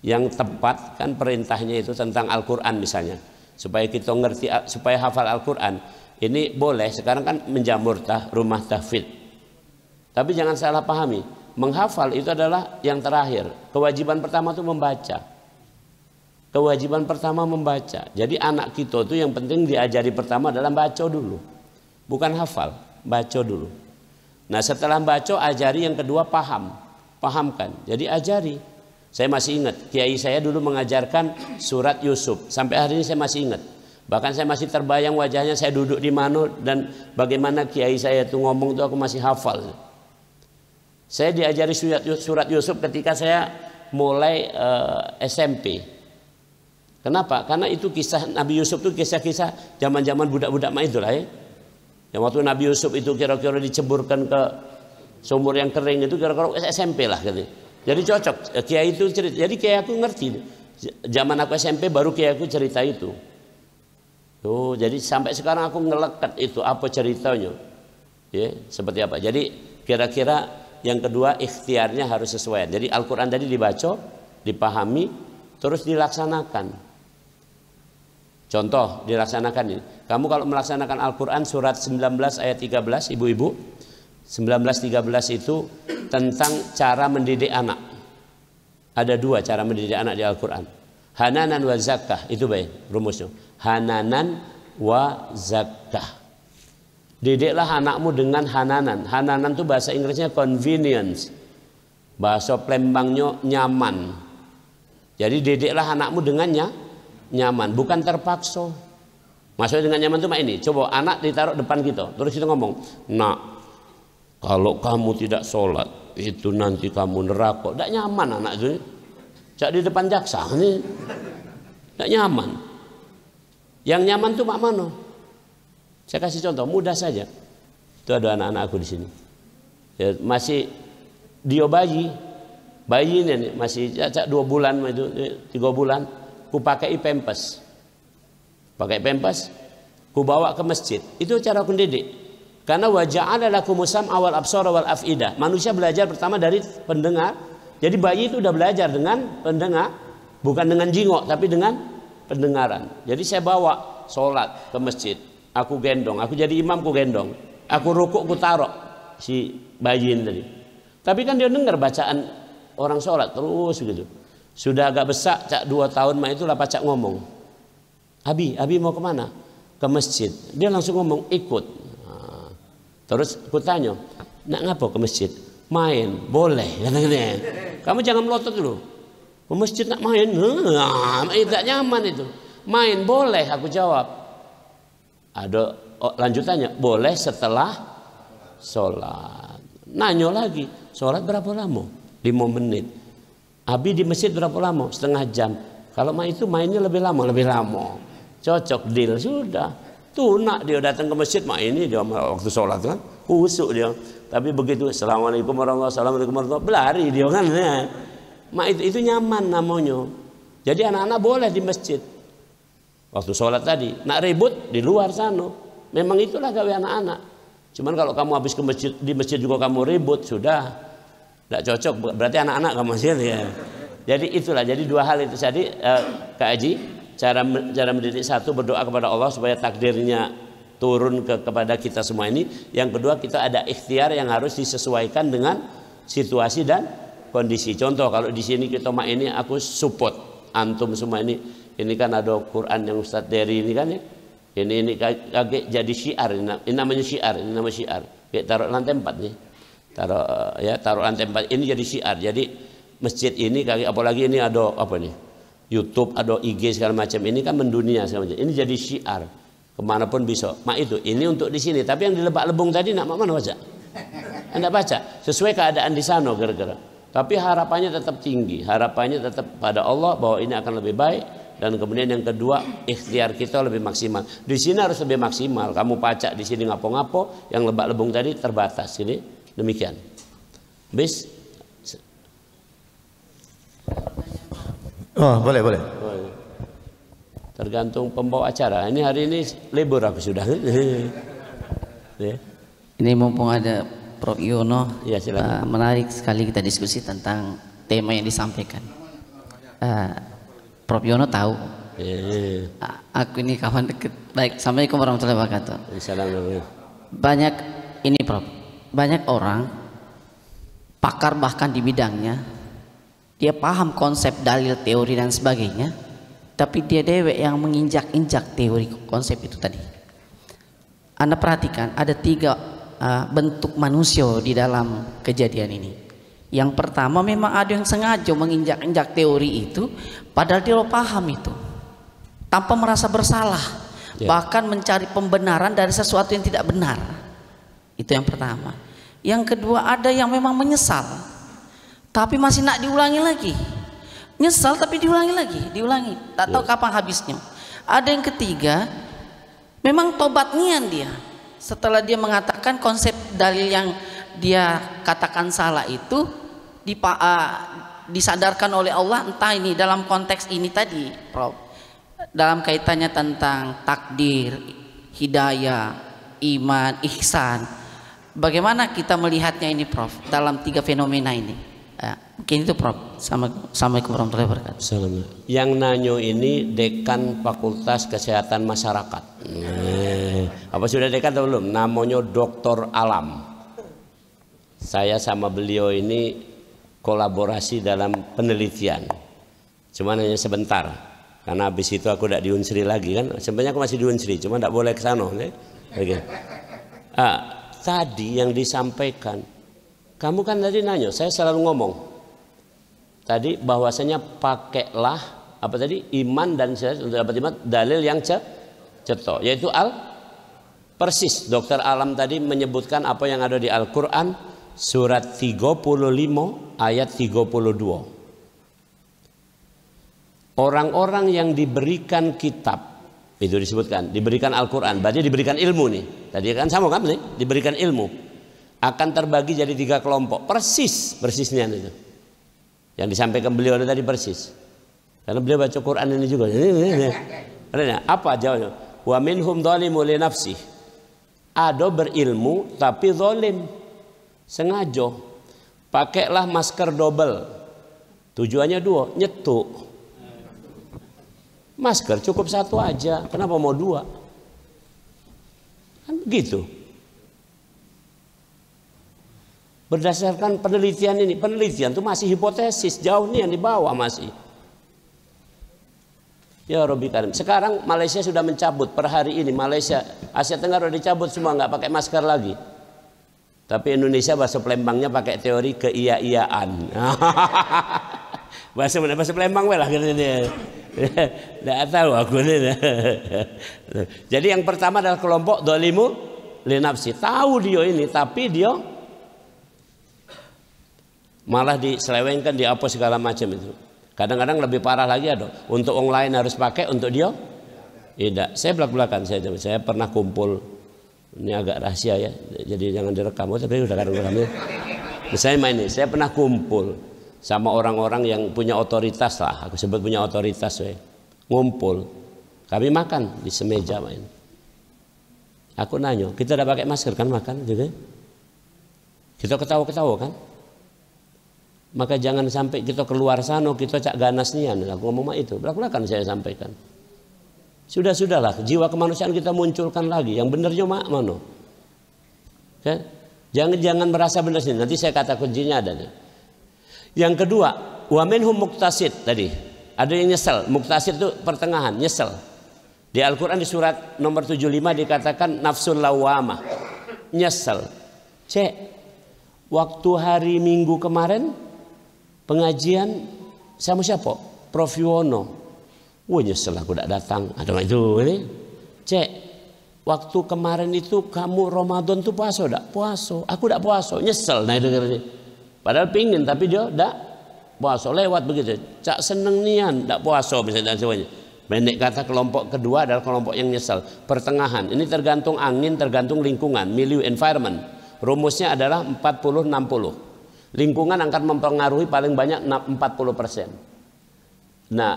Yang tepat kan perintahnya itu tentang Al-Quran misalnya. Supaya kita ngerti, supaya hafal Al-Quran. Ini boleh, sekarang kan menjamur rumah tahfidz. Tapi jangan salah pahami, menghafal itu adalah yang terakhir. Kewajiban pertama itu membaca. Kewajiban pertama membaca. Jadi anak kita itu yang penting diajari pertama adalah baca dulu. Bukan hafal, baca dulu. Nah setelah baca ajari yang kedua paham. Pahamkan, jadi ajari. Saya masih ingat, kiai saya dulu mengajarkan surat Yusuf. Sampai hari ini saya masih ingat. Bahkan saya masih terbayang wajahnya, saya duduk di mana dan bagaimana kiai saya itu ngomong itu aku masih hafal. Saya diajari surat Yusuf ketika saya mulai SMP. Kenapa? Karena itu kisah Nabi Yusuf itu kisah-kisah zaman-zaman budak-budak mah itulah ya. Yang waktu Nabi Yusuf itu kira-kira diceburkan ke sumur yang kering itu kira-kira SMP lah gitu. Jadi cocok kiai itu cerita. Jadi kiai aku ngerti. Zaman aku SMP baru kiai aku cerita itu. Tuh, jadi sampai sekarang aku ngelekat itu apa ceritanya. Ya, seperti apa. Jadi kira-kira yang kedua ikhtiarnya harus sesuai. Jadi Al-Qur'an tadi dibaca, dipahami, terus dilaksanakan. Contoh dilaksanakan ini. Kamu kalau melaksanakan Al-Quran surat 19 ayat 13 ibu-ibu. 19-13 itu tentang cara mendidik anak. Ada 2 cara mendidik anak di Al-Quran. Hananan wa zakah. Itu baik rumusnya. Hananan wa zakah. Didiklah anakmu dengan hananan. Hananan itu bahasa Inggrisnya convenience. Bahasa Palembangnya nyaman. Jadi didiklah anakmu dengannya nyaman, bukan terpaksa. Maksudnya dengan nyaman itu mak ini. Coba anak ditaruh depan kita, terus kita ngomong, nak, kalau kamu tidak sholat itu nanti kamu neraka. Tidak nyaman anak itu. Cak di depan jaksa ini, tidak nyaman. Yang nyaman tuh mak mana? Saya kasih contoh mudah saja. Itu ada anak-anak aku di sini. Ya, masih dia bayi ini masih cak 2 bulan itu 3 bulan. Ku pakai pempes, ku bawa ke masjid. Itu cara aku didik. Karena waja'ala lakumus sam'a wal absara wal af'idah. Manusia belajar pertama dari pendengar. Jadi bayi itu udah belajar dengan pendengar, bukan dengan jingok, tapi dengan pendengaran. Jadi saya bawa sholat ke masjid, aku gendong, aku jadi imam, ku gendong, aku rukuk, ku taruh si bayi ini tadi. Tapi kan dia dengar bacaan orang sholat terus gitu. Sudah agak besar, cak 2 tahun mah itulah pacak ngomong. Abi mau kemana? Ke masjid. Dia langsung ngomong ikut. Nah, terus aku tanya, nak ngapa ke masjid? Main, boleh. Kamu jangan melotot dulu. Ke masjid nak main, tidak nyaman itu. Main boleh, aku jawab. Ada lanjutannya, boleh setelah sholat. Nanya lagi, sholat berapa lama? 5 menit. Abi di masjid berapa lama? Setengah jam. Kalau itu mainnya lebih lama. Cocok deal sudah. Tunak dia datang ke masjid ini dia waktu sholat kan, kusuk dia. Tapi begitu assalamualaikum warahmatullahi berlari dia kan. Itu nyaman namanya. Jadi anak-anak boleh di masjid. Waktu sholat tadi, nak ribut di luar sana. Memang itulah gawe anak-anak. Cuman kalau kamu habis ke masjid, di masjid juga kamu ribut sudah. Tidak cocok, berarti anak-anak kamu masih ya. Jadi itulah, jadi 2 hal itu tadi Kak Haji, cara mendidik. 1 berdoa kepada Allah supaya takdirnya turun kepada kita semua ini. Yang kedua kita ada ikhtiar yang harus disesuaikan dengan situasi dan kondisi. Contoh kalau di sini kita ini aku support antum semua ini kan ada Quran yang Ustadz Dery ini kan ya. Ini kaget jadi syiar, ini namanya syiar, Kayak taruh lantai 4 nih. Taruh lantai 4 ini jadi syiar. Jadi masjid ini apalagi ini ada apa nih? YouTube, ada IG segala macam. Ini kan mendunia segala macam. Ini jadi syiar. Kemanapun bisa. Itu ini untuk di sini. Tapi yang di Lebak Lebong tadi nak mana baca? Anda baca. Sesuai keadaan di sana kira-kira. Tapi harapannya tetap tinggi. Harapannya tetap pada Allah bahwa ini akan lebih baik. Dan kemudian yang kedua, ikhtiar kita lebih maksimal. Di sini harus lebih maksimal. Kamu pacak di sini ngapo-ngapo. Yang Lebak Lebong tadi terbatas. Ini demikian. Bis. Oh, boleh. Tergantung pembawa acara. Ini hari ini libur aku sudah. Ini mumpung ada Prof Yono, ya, menarik sekali kita diskusi tentang tema yang disampaikan. Prof Yono tahu. Aku ini kawan dekat. Baik, assalamualaikum warahmatullahi wabarakatuh. Assalamualaikum. Banyak ini Prof. Banyak orang pakar bahkan di bidangnya, dia paham konsep dalil, teori dan sebagainya, tapi dia dewek yang menginjak-injak teori konsep itu tadi. Anda perhatikan ada 3 bentuk manusia di dalam kejadian ini. Yang pertama memang ada yang sengaja menginjak-injak teori itu, padahal dia paham itu, tanpa merasa bersalah, bahkan mencari pembenaran dari sesuatu yang tidak benar. Itu yang pertama. Yang kedua ada yang memang menyesal, tapi masih nak diulangi lagi. Nyesal tapi diulangi lagi, diulangi. Tak tahu kapan habisnya. Ada yang ketiga, memang tobat nian dia. Setelah dia mengatakan konsep dalil yang dia katakan salah itu disadarkan oleh Allah, entah ini dalam konteks ini tadi, Prof, dalam kaitannya tentang takdir, hidayah, iman, ihsan. Bagaimana kita melihatnya ini, Prof, dalam 3 fenomena ini? Mungkin itu, Prof. Assalamualaikum warahmatullahi wabarakatuh. Assalamualaikum. Yang nanyo ini dekan Fakultas Kesehatan Masyarakat. Apa sudah dekan atau belum? Namanya Dr. Alam. Saya sama beliau ini kolaborasi dalam penelitian. Cuman hanya sebentar. Karena habis itu aku tidak di Unsri lagi kan. Sebenarnya aku masih di Unsri, cuma tidak boleh ke sana. Tadi yang disampaikan, kamu kan tadi nanya, saya selalu ngomong tadi bahwasanya pakailah apa tadi, iman dan untuk dapat iman dalil yang cetok, yaitu persis Dr. Alam tadi menyebutkan apa yang ada di Al-Quran surat 35 ayat 32. Orang-orang yang diberikan kitab itu disebutkan, diberikan Al-Quran, berarti diberikan ilmu nih. Tadi kan sama kan nih, diberikan ilmu. Akan terbagi jadi 3 kelompok. Persisnya itu. Yang disampaikan beliau tadi persis. Karena beliau baca Quran ini juga. Apa jawabnya? Wa minhum dzalimun li nafsih. Ada berilmu tapi zalim. Sengaja. Pakailah masker double. Tujuannya 2, nyetuk. Masker cukup 1 aja. Kenapa mau 2? Kan begitu. Berdasarkan penelitian ini, penelitian itu masih hipotesis, jauh nih yang dibawa masih. Ya Rabbi Karim. Sekarang Malaysia sudah mencabut per hari ini, Malaysia, Asia Tenggara sudah dicabut semua, nggak pakai masker lagi. Tapi Indonesia bahasa Palembangnya pakai teori keia-iaan. bahasa Palembang lah gitu dia. Nggak tahu aku nih. Jadi yang pertama adalah kelompok dzalimu li nafsi. Tahu dia ini, tapi dia malah diselewengkan, dihapus segala macam itu. Kadang-kadang lebih parah lagi ada. Untuk orang lain harus pakai, untuk dia tidak. Saya belak-belakan, saya pernah kumpul, ini agak rahasia ya, jadi jangan direkam. Tapi udah kadang-kadang. Saya main ini, saya pernah kumpul sama orang-orang yang punya otoritas lah, aku sebut punya otoritas, ngumpul. Kami makan di semeja main. Aku nanya, kita udah pakai masker kan makan juga? Kita ketawa-ketawa kan? Maka jangan sampai kita keluar sana kita cak ganas nian. Aku ngomong itu, belak-belakan saya sampaikan. Sudahlah, jiwa kemanusiaan kita munculkan lagi. Yang benernya mana? Kan? Jangan merasa benar sendiri. Nanti saya kata kuncinya ada nih. Yang kedua, wa minhum muqtasid tadi. Ada yang nyesel. Muqtasid itu pertengahan, nyesel. Di Al-Quran di surat nomor 75 dikatakan nafsul lawamah. Nyesel. Waktu hari Minggu kemarin pengajian sama siapa? Prof Yuwono. Wah nyesel aku tidak datang. Ada itu ini. Waktu kemarin itu kamu Ramadan tuh puasa enggak? Puasa. Aku tidak puasa. Nyesel. Nah itu padahal pingin tapi dia tidak puasa. Lewat begitu. Cak seneng nian tidak puasa misalnya dan semuanya. Pendek kata kelompok kedua adalah kelompok yang nyesel. Pertengahan. Ini tergantung angin, tergantung lingkungan, milieu, environment. Rumusnya adalah 40-60. Lingkungan akan mempengaruhi paling banyak 40%. Nah,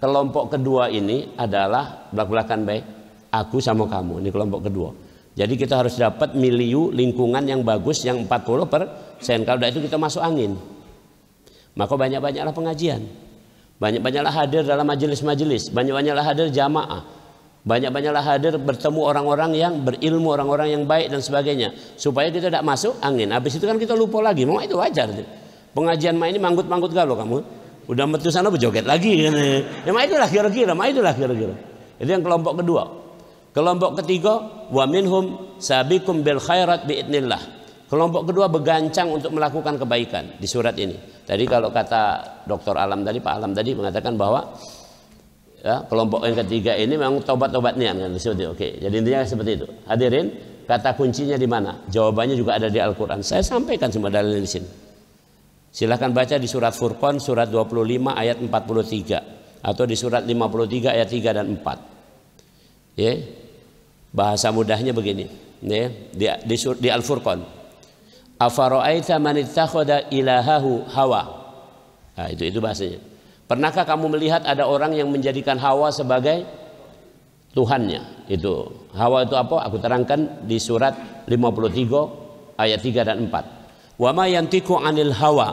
kelompok kedua ini adalah belak-belakan baik. Aku sama kamu, ini kelompok kedua. Jadi kita harus dapat milieu lingkungan yang bagus yang 40%. Kalau tidak itu kita masuk angin. Maka banyak-banyaklah pengajian. Banyak-banyaklah hadir dalam majelis-majelis. Banyak-banyaklah hadir jamaah. Banyak-banyaklah hadir bertemu orang-orang yang berilmu, orang-orang yang baik dan sebagainya. Supaya kita tidak masuk angin. Habis itu kan kita lupa lagi. Memang itu wajar. Pengajian main ini manggut-manggut galau kamu. Udah metu sana berjoget lagi. Memang itulah kira-kira. Itu yang kelompok kedua. Kelompok ketiga, wa minhum sabiqum bil khairat biidnillah. Kelompok kedua begancang untuk melakukan kebaikan di surat ini. Tadi kalau kata Dr. Alam tadi, Pak Alam tadi mengatakan bahwa ya, kelompok yang ketiga ini memang tobat-tobat nian kan disebut. Oke, jadi intinya seperti itu. Hadirin, kata kuncinya di mana? Jawabannya juga ada di Al-Quran. Saya sampaikan semua dalilnya di sini. Silahkan baca di surat Furqan surat 25 ayat 43 atau di surat 53 ayat 3 dan 4. Ya. Bahasa mudahnya begini, ya, di Al-Furqan. Afara'aita man ittakhadha ilahahu hawa. Nah, itu bahasanya. Pernahkah kamu melihat ada orang yang menjadikan Hawa sebagai Tuhannya? Itu Hawa itu apa? Aku terangkan di surat 53 ayat 3 dan 4. Wa ma yantiqu 'anil hawa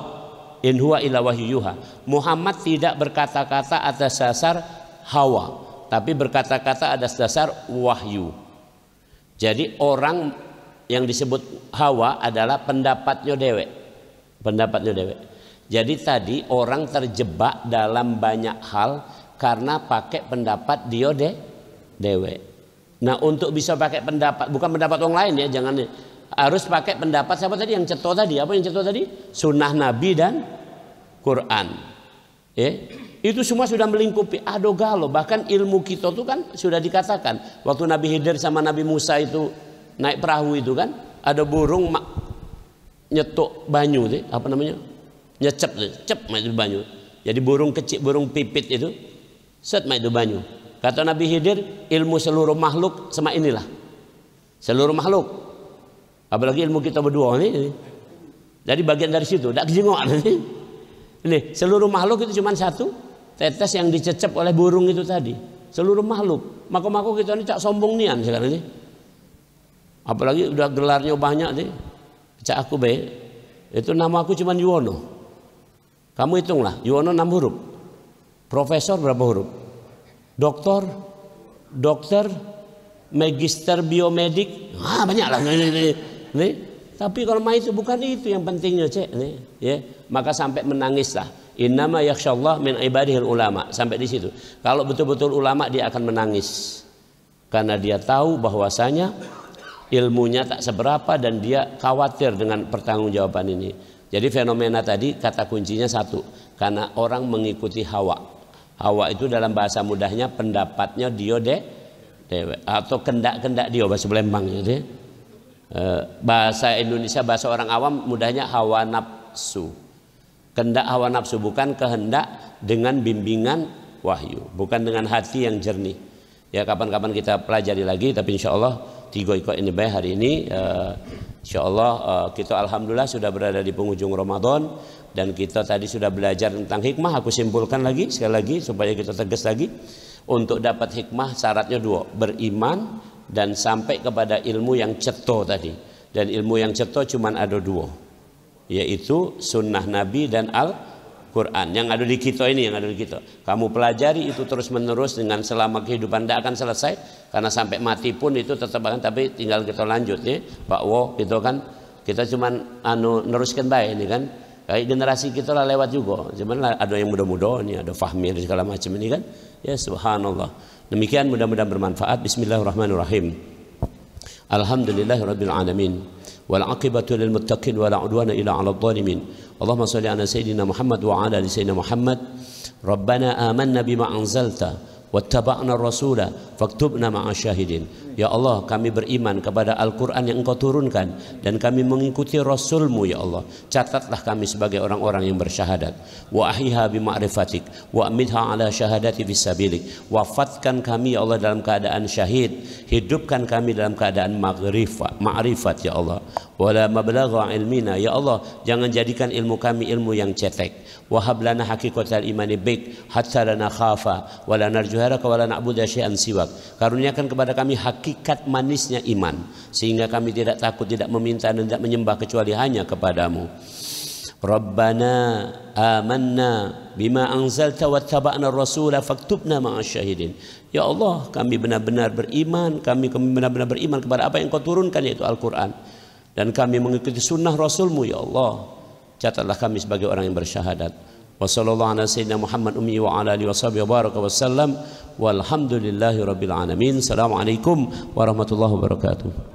in huwa illa wahyuha. Muhammad tidak berkata-kata atas dasar hawa, tapi berkata-kata atas dasar wahyu. Jadi orang yang disebut hawa adalah pendapatnya dewek. Pendapatnya dewek. Jadi tadi orang terjebak dalam banyak hal karena pakai pendapat dia dewek. Nah, untuk bisa pakai pendapat, bukan pendapat orang lain ya, jangan, harus pakai pendapat siapa tadi yang ceto tadi? Apa yang ceto tadi? Sunnah Nabi dan Quran. Itu semua sudah melingkupi adogalo. Bahkan ilmu kita itu kan sudah dikatakan waktu Nabi Khidir sama Nabi Musa itu naik perahu itu kan, ada burung nyetuk banyu itu, apa namanya? Nyecep itu banyu. Jadi burung kecil, burung pipit itu set itu banyu. Kata Nabi Khidir, ilmu seluruh makhluk sama inilah. Seluruh makhluk. Apalagi ilmu kita berdua ini. Jadi bagian dari situ, tak jengok ini. Seluruh makhluk itu cuma satu tetes yang dicecep oleh burung itu tadi. Seluruh makhluk. Maka kita ini cak sombong nian sekarang ini. Apalagi udah gelarnya banyak nih. Cak aku be. Itu nama aku cuma Yuwono. Kamu hitunglah, Yuwono 6 huruf. Profesor berapa huruf? Dokter, magister biomedik, banyak lah. Nih. Tapi kalau mah itu bukan itu yang pentingnya, cek. Nih, ya. Maka sampai menangislah. Innama yakhsyallah min ibadihil ulama. Sampai di situ. Kalau betul-betul ulama dia akan menangis. Karena dia tahu bahwasanya ilmunya tak seberapa dan dia khawatir dengan pertanggungjawaban ini. Jadi fenomena tadi kata kuncinya satu, karena orang mengikuti hawa. Hawa itu dalam bahasa mudahnya pendapatnya dia dewe atau kendak-kendak dia, bahasa Palembang gitu ya. Bahasa Indonesia, bahasa orang awam mudahnya hawa nafsu. Kendak hawa nafsu, bukan kehendak dengan bimbingan wahyu, bukan dengan hati yang jernih. Ya kapan-kapan kita pelajari lagi, tapi insya Allah 3 ikut ini baik hari ini. Insya Allah kita alhamdulillah sudah berada di penghujung Ramadan dan kita tadi sudah belajar tentang hikmah. Aku simpulkan lagi sekali lagi supaya kita tegas lagi. Untuk dapat hikmah syaratnya 2, beriman dan sampai kepada ilmu yang ceto tadi. Dan ilmu yang ceto cuma ada 2, yaitu sunnah Nabi dan Al-Quran yang ada di kita ini, yang ada di kita. Kamu pelajari itu terus menerus dengan selama kehidupan, tidak akan selesai. Karena sampai mati pun itu tetap akan, tapi tinggal kita lanjut ya Pak Wo, gitu kan. Kita cuman neruskan baik ini kan. Kayak generasi kita lah lewat juga. Cuman ada yang muda-muda ini, ada Fahmi segala macam ini kan. Ya subhanallah. Demikian mudah-mudahan bermanfaat. Bismillahirrahmanirrahim. Alhamdulillahirabbil alamin. Wal aqibatu lil muttaqin wa la udwana illa 'alal zalimin. Allahumma shalli ala sayyidina Muhammad wa ala ali sayyidina Muhammad. Rabbana amanna bima anzalta wattaba'na rasula faktubna ma'asyahidin. Ya Allah, kami beriman kepada Al-Quran yang Engkau turunkan dan kami mengikuti Rasul-Mu ya Allah. Catatlah kami sebagai orang-orang yang bersyahadat. Wa ahiha bima'rifatik wa amidha ala syahadati fisabilik. Wafatkan kami ya Allah dalam keadaan syahid, hidupkan kami dalam keadaan ma'rifat ya Allah. Wala mablagha ilmina ya Allah, jangan jadikan ilmu kami ilmu yang cetek. Wahab lana haqiqatal imani bik hatta lana khafa wala narjuharaka wala na'budu syai'an siwak. Karuniakan kepada kami hakikat manisnya iman sehingga kami tidak takut, tidak meminta dan tidak menyembah kecuali hanya kepadamu. Rabbana amanna bima anzalta wattaba'na rasula faktubna ma'asyahidin. Ya Allah, kami benar-benar beriman, kami benar-benar beriman kepada apa yang Kau turunkan, yaitu Al-Quran, dan kami mengikuti sunnah Rasul-Mu ya Allah. Catatlah kami sebagai orang yang bersyahadat. Wa sallallahu ala sayyidina Muhammad ummi wa ala alihi washabihi wa baraka wasallam walhamdulillahi rabbil alamin. Assalamualaikum warahmatullahi wabarakatuh.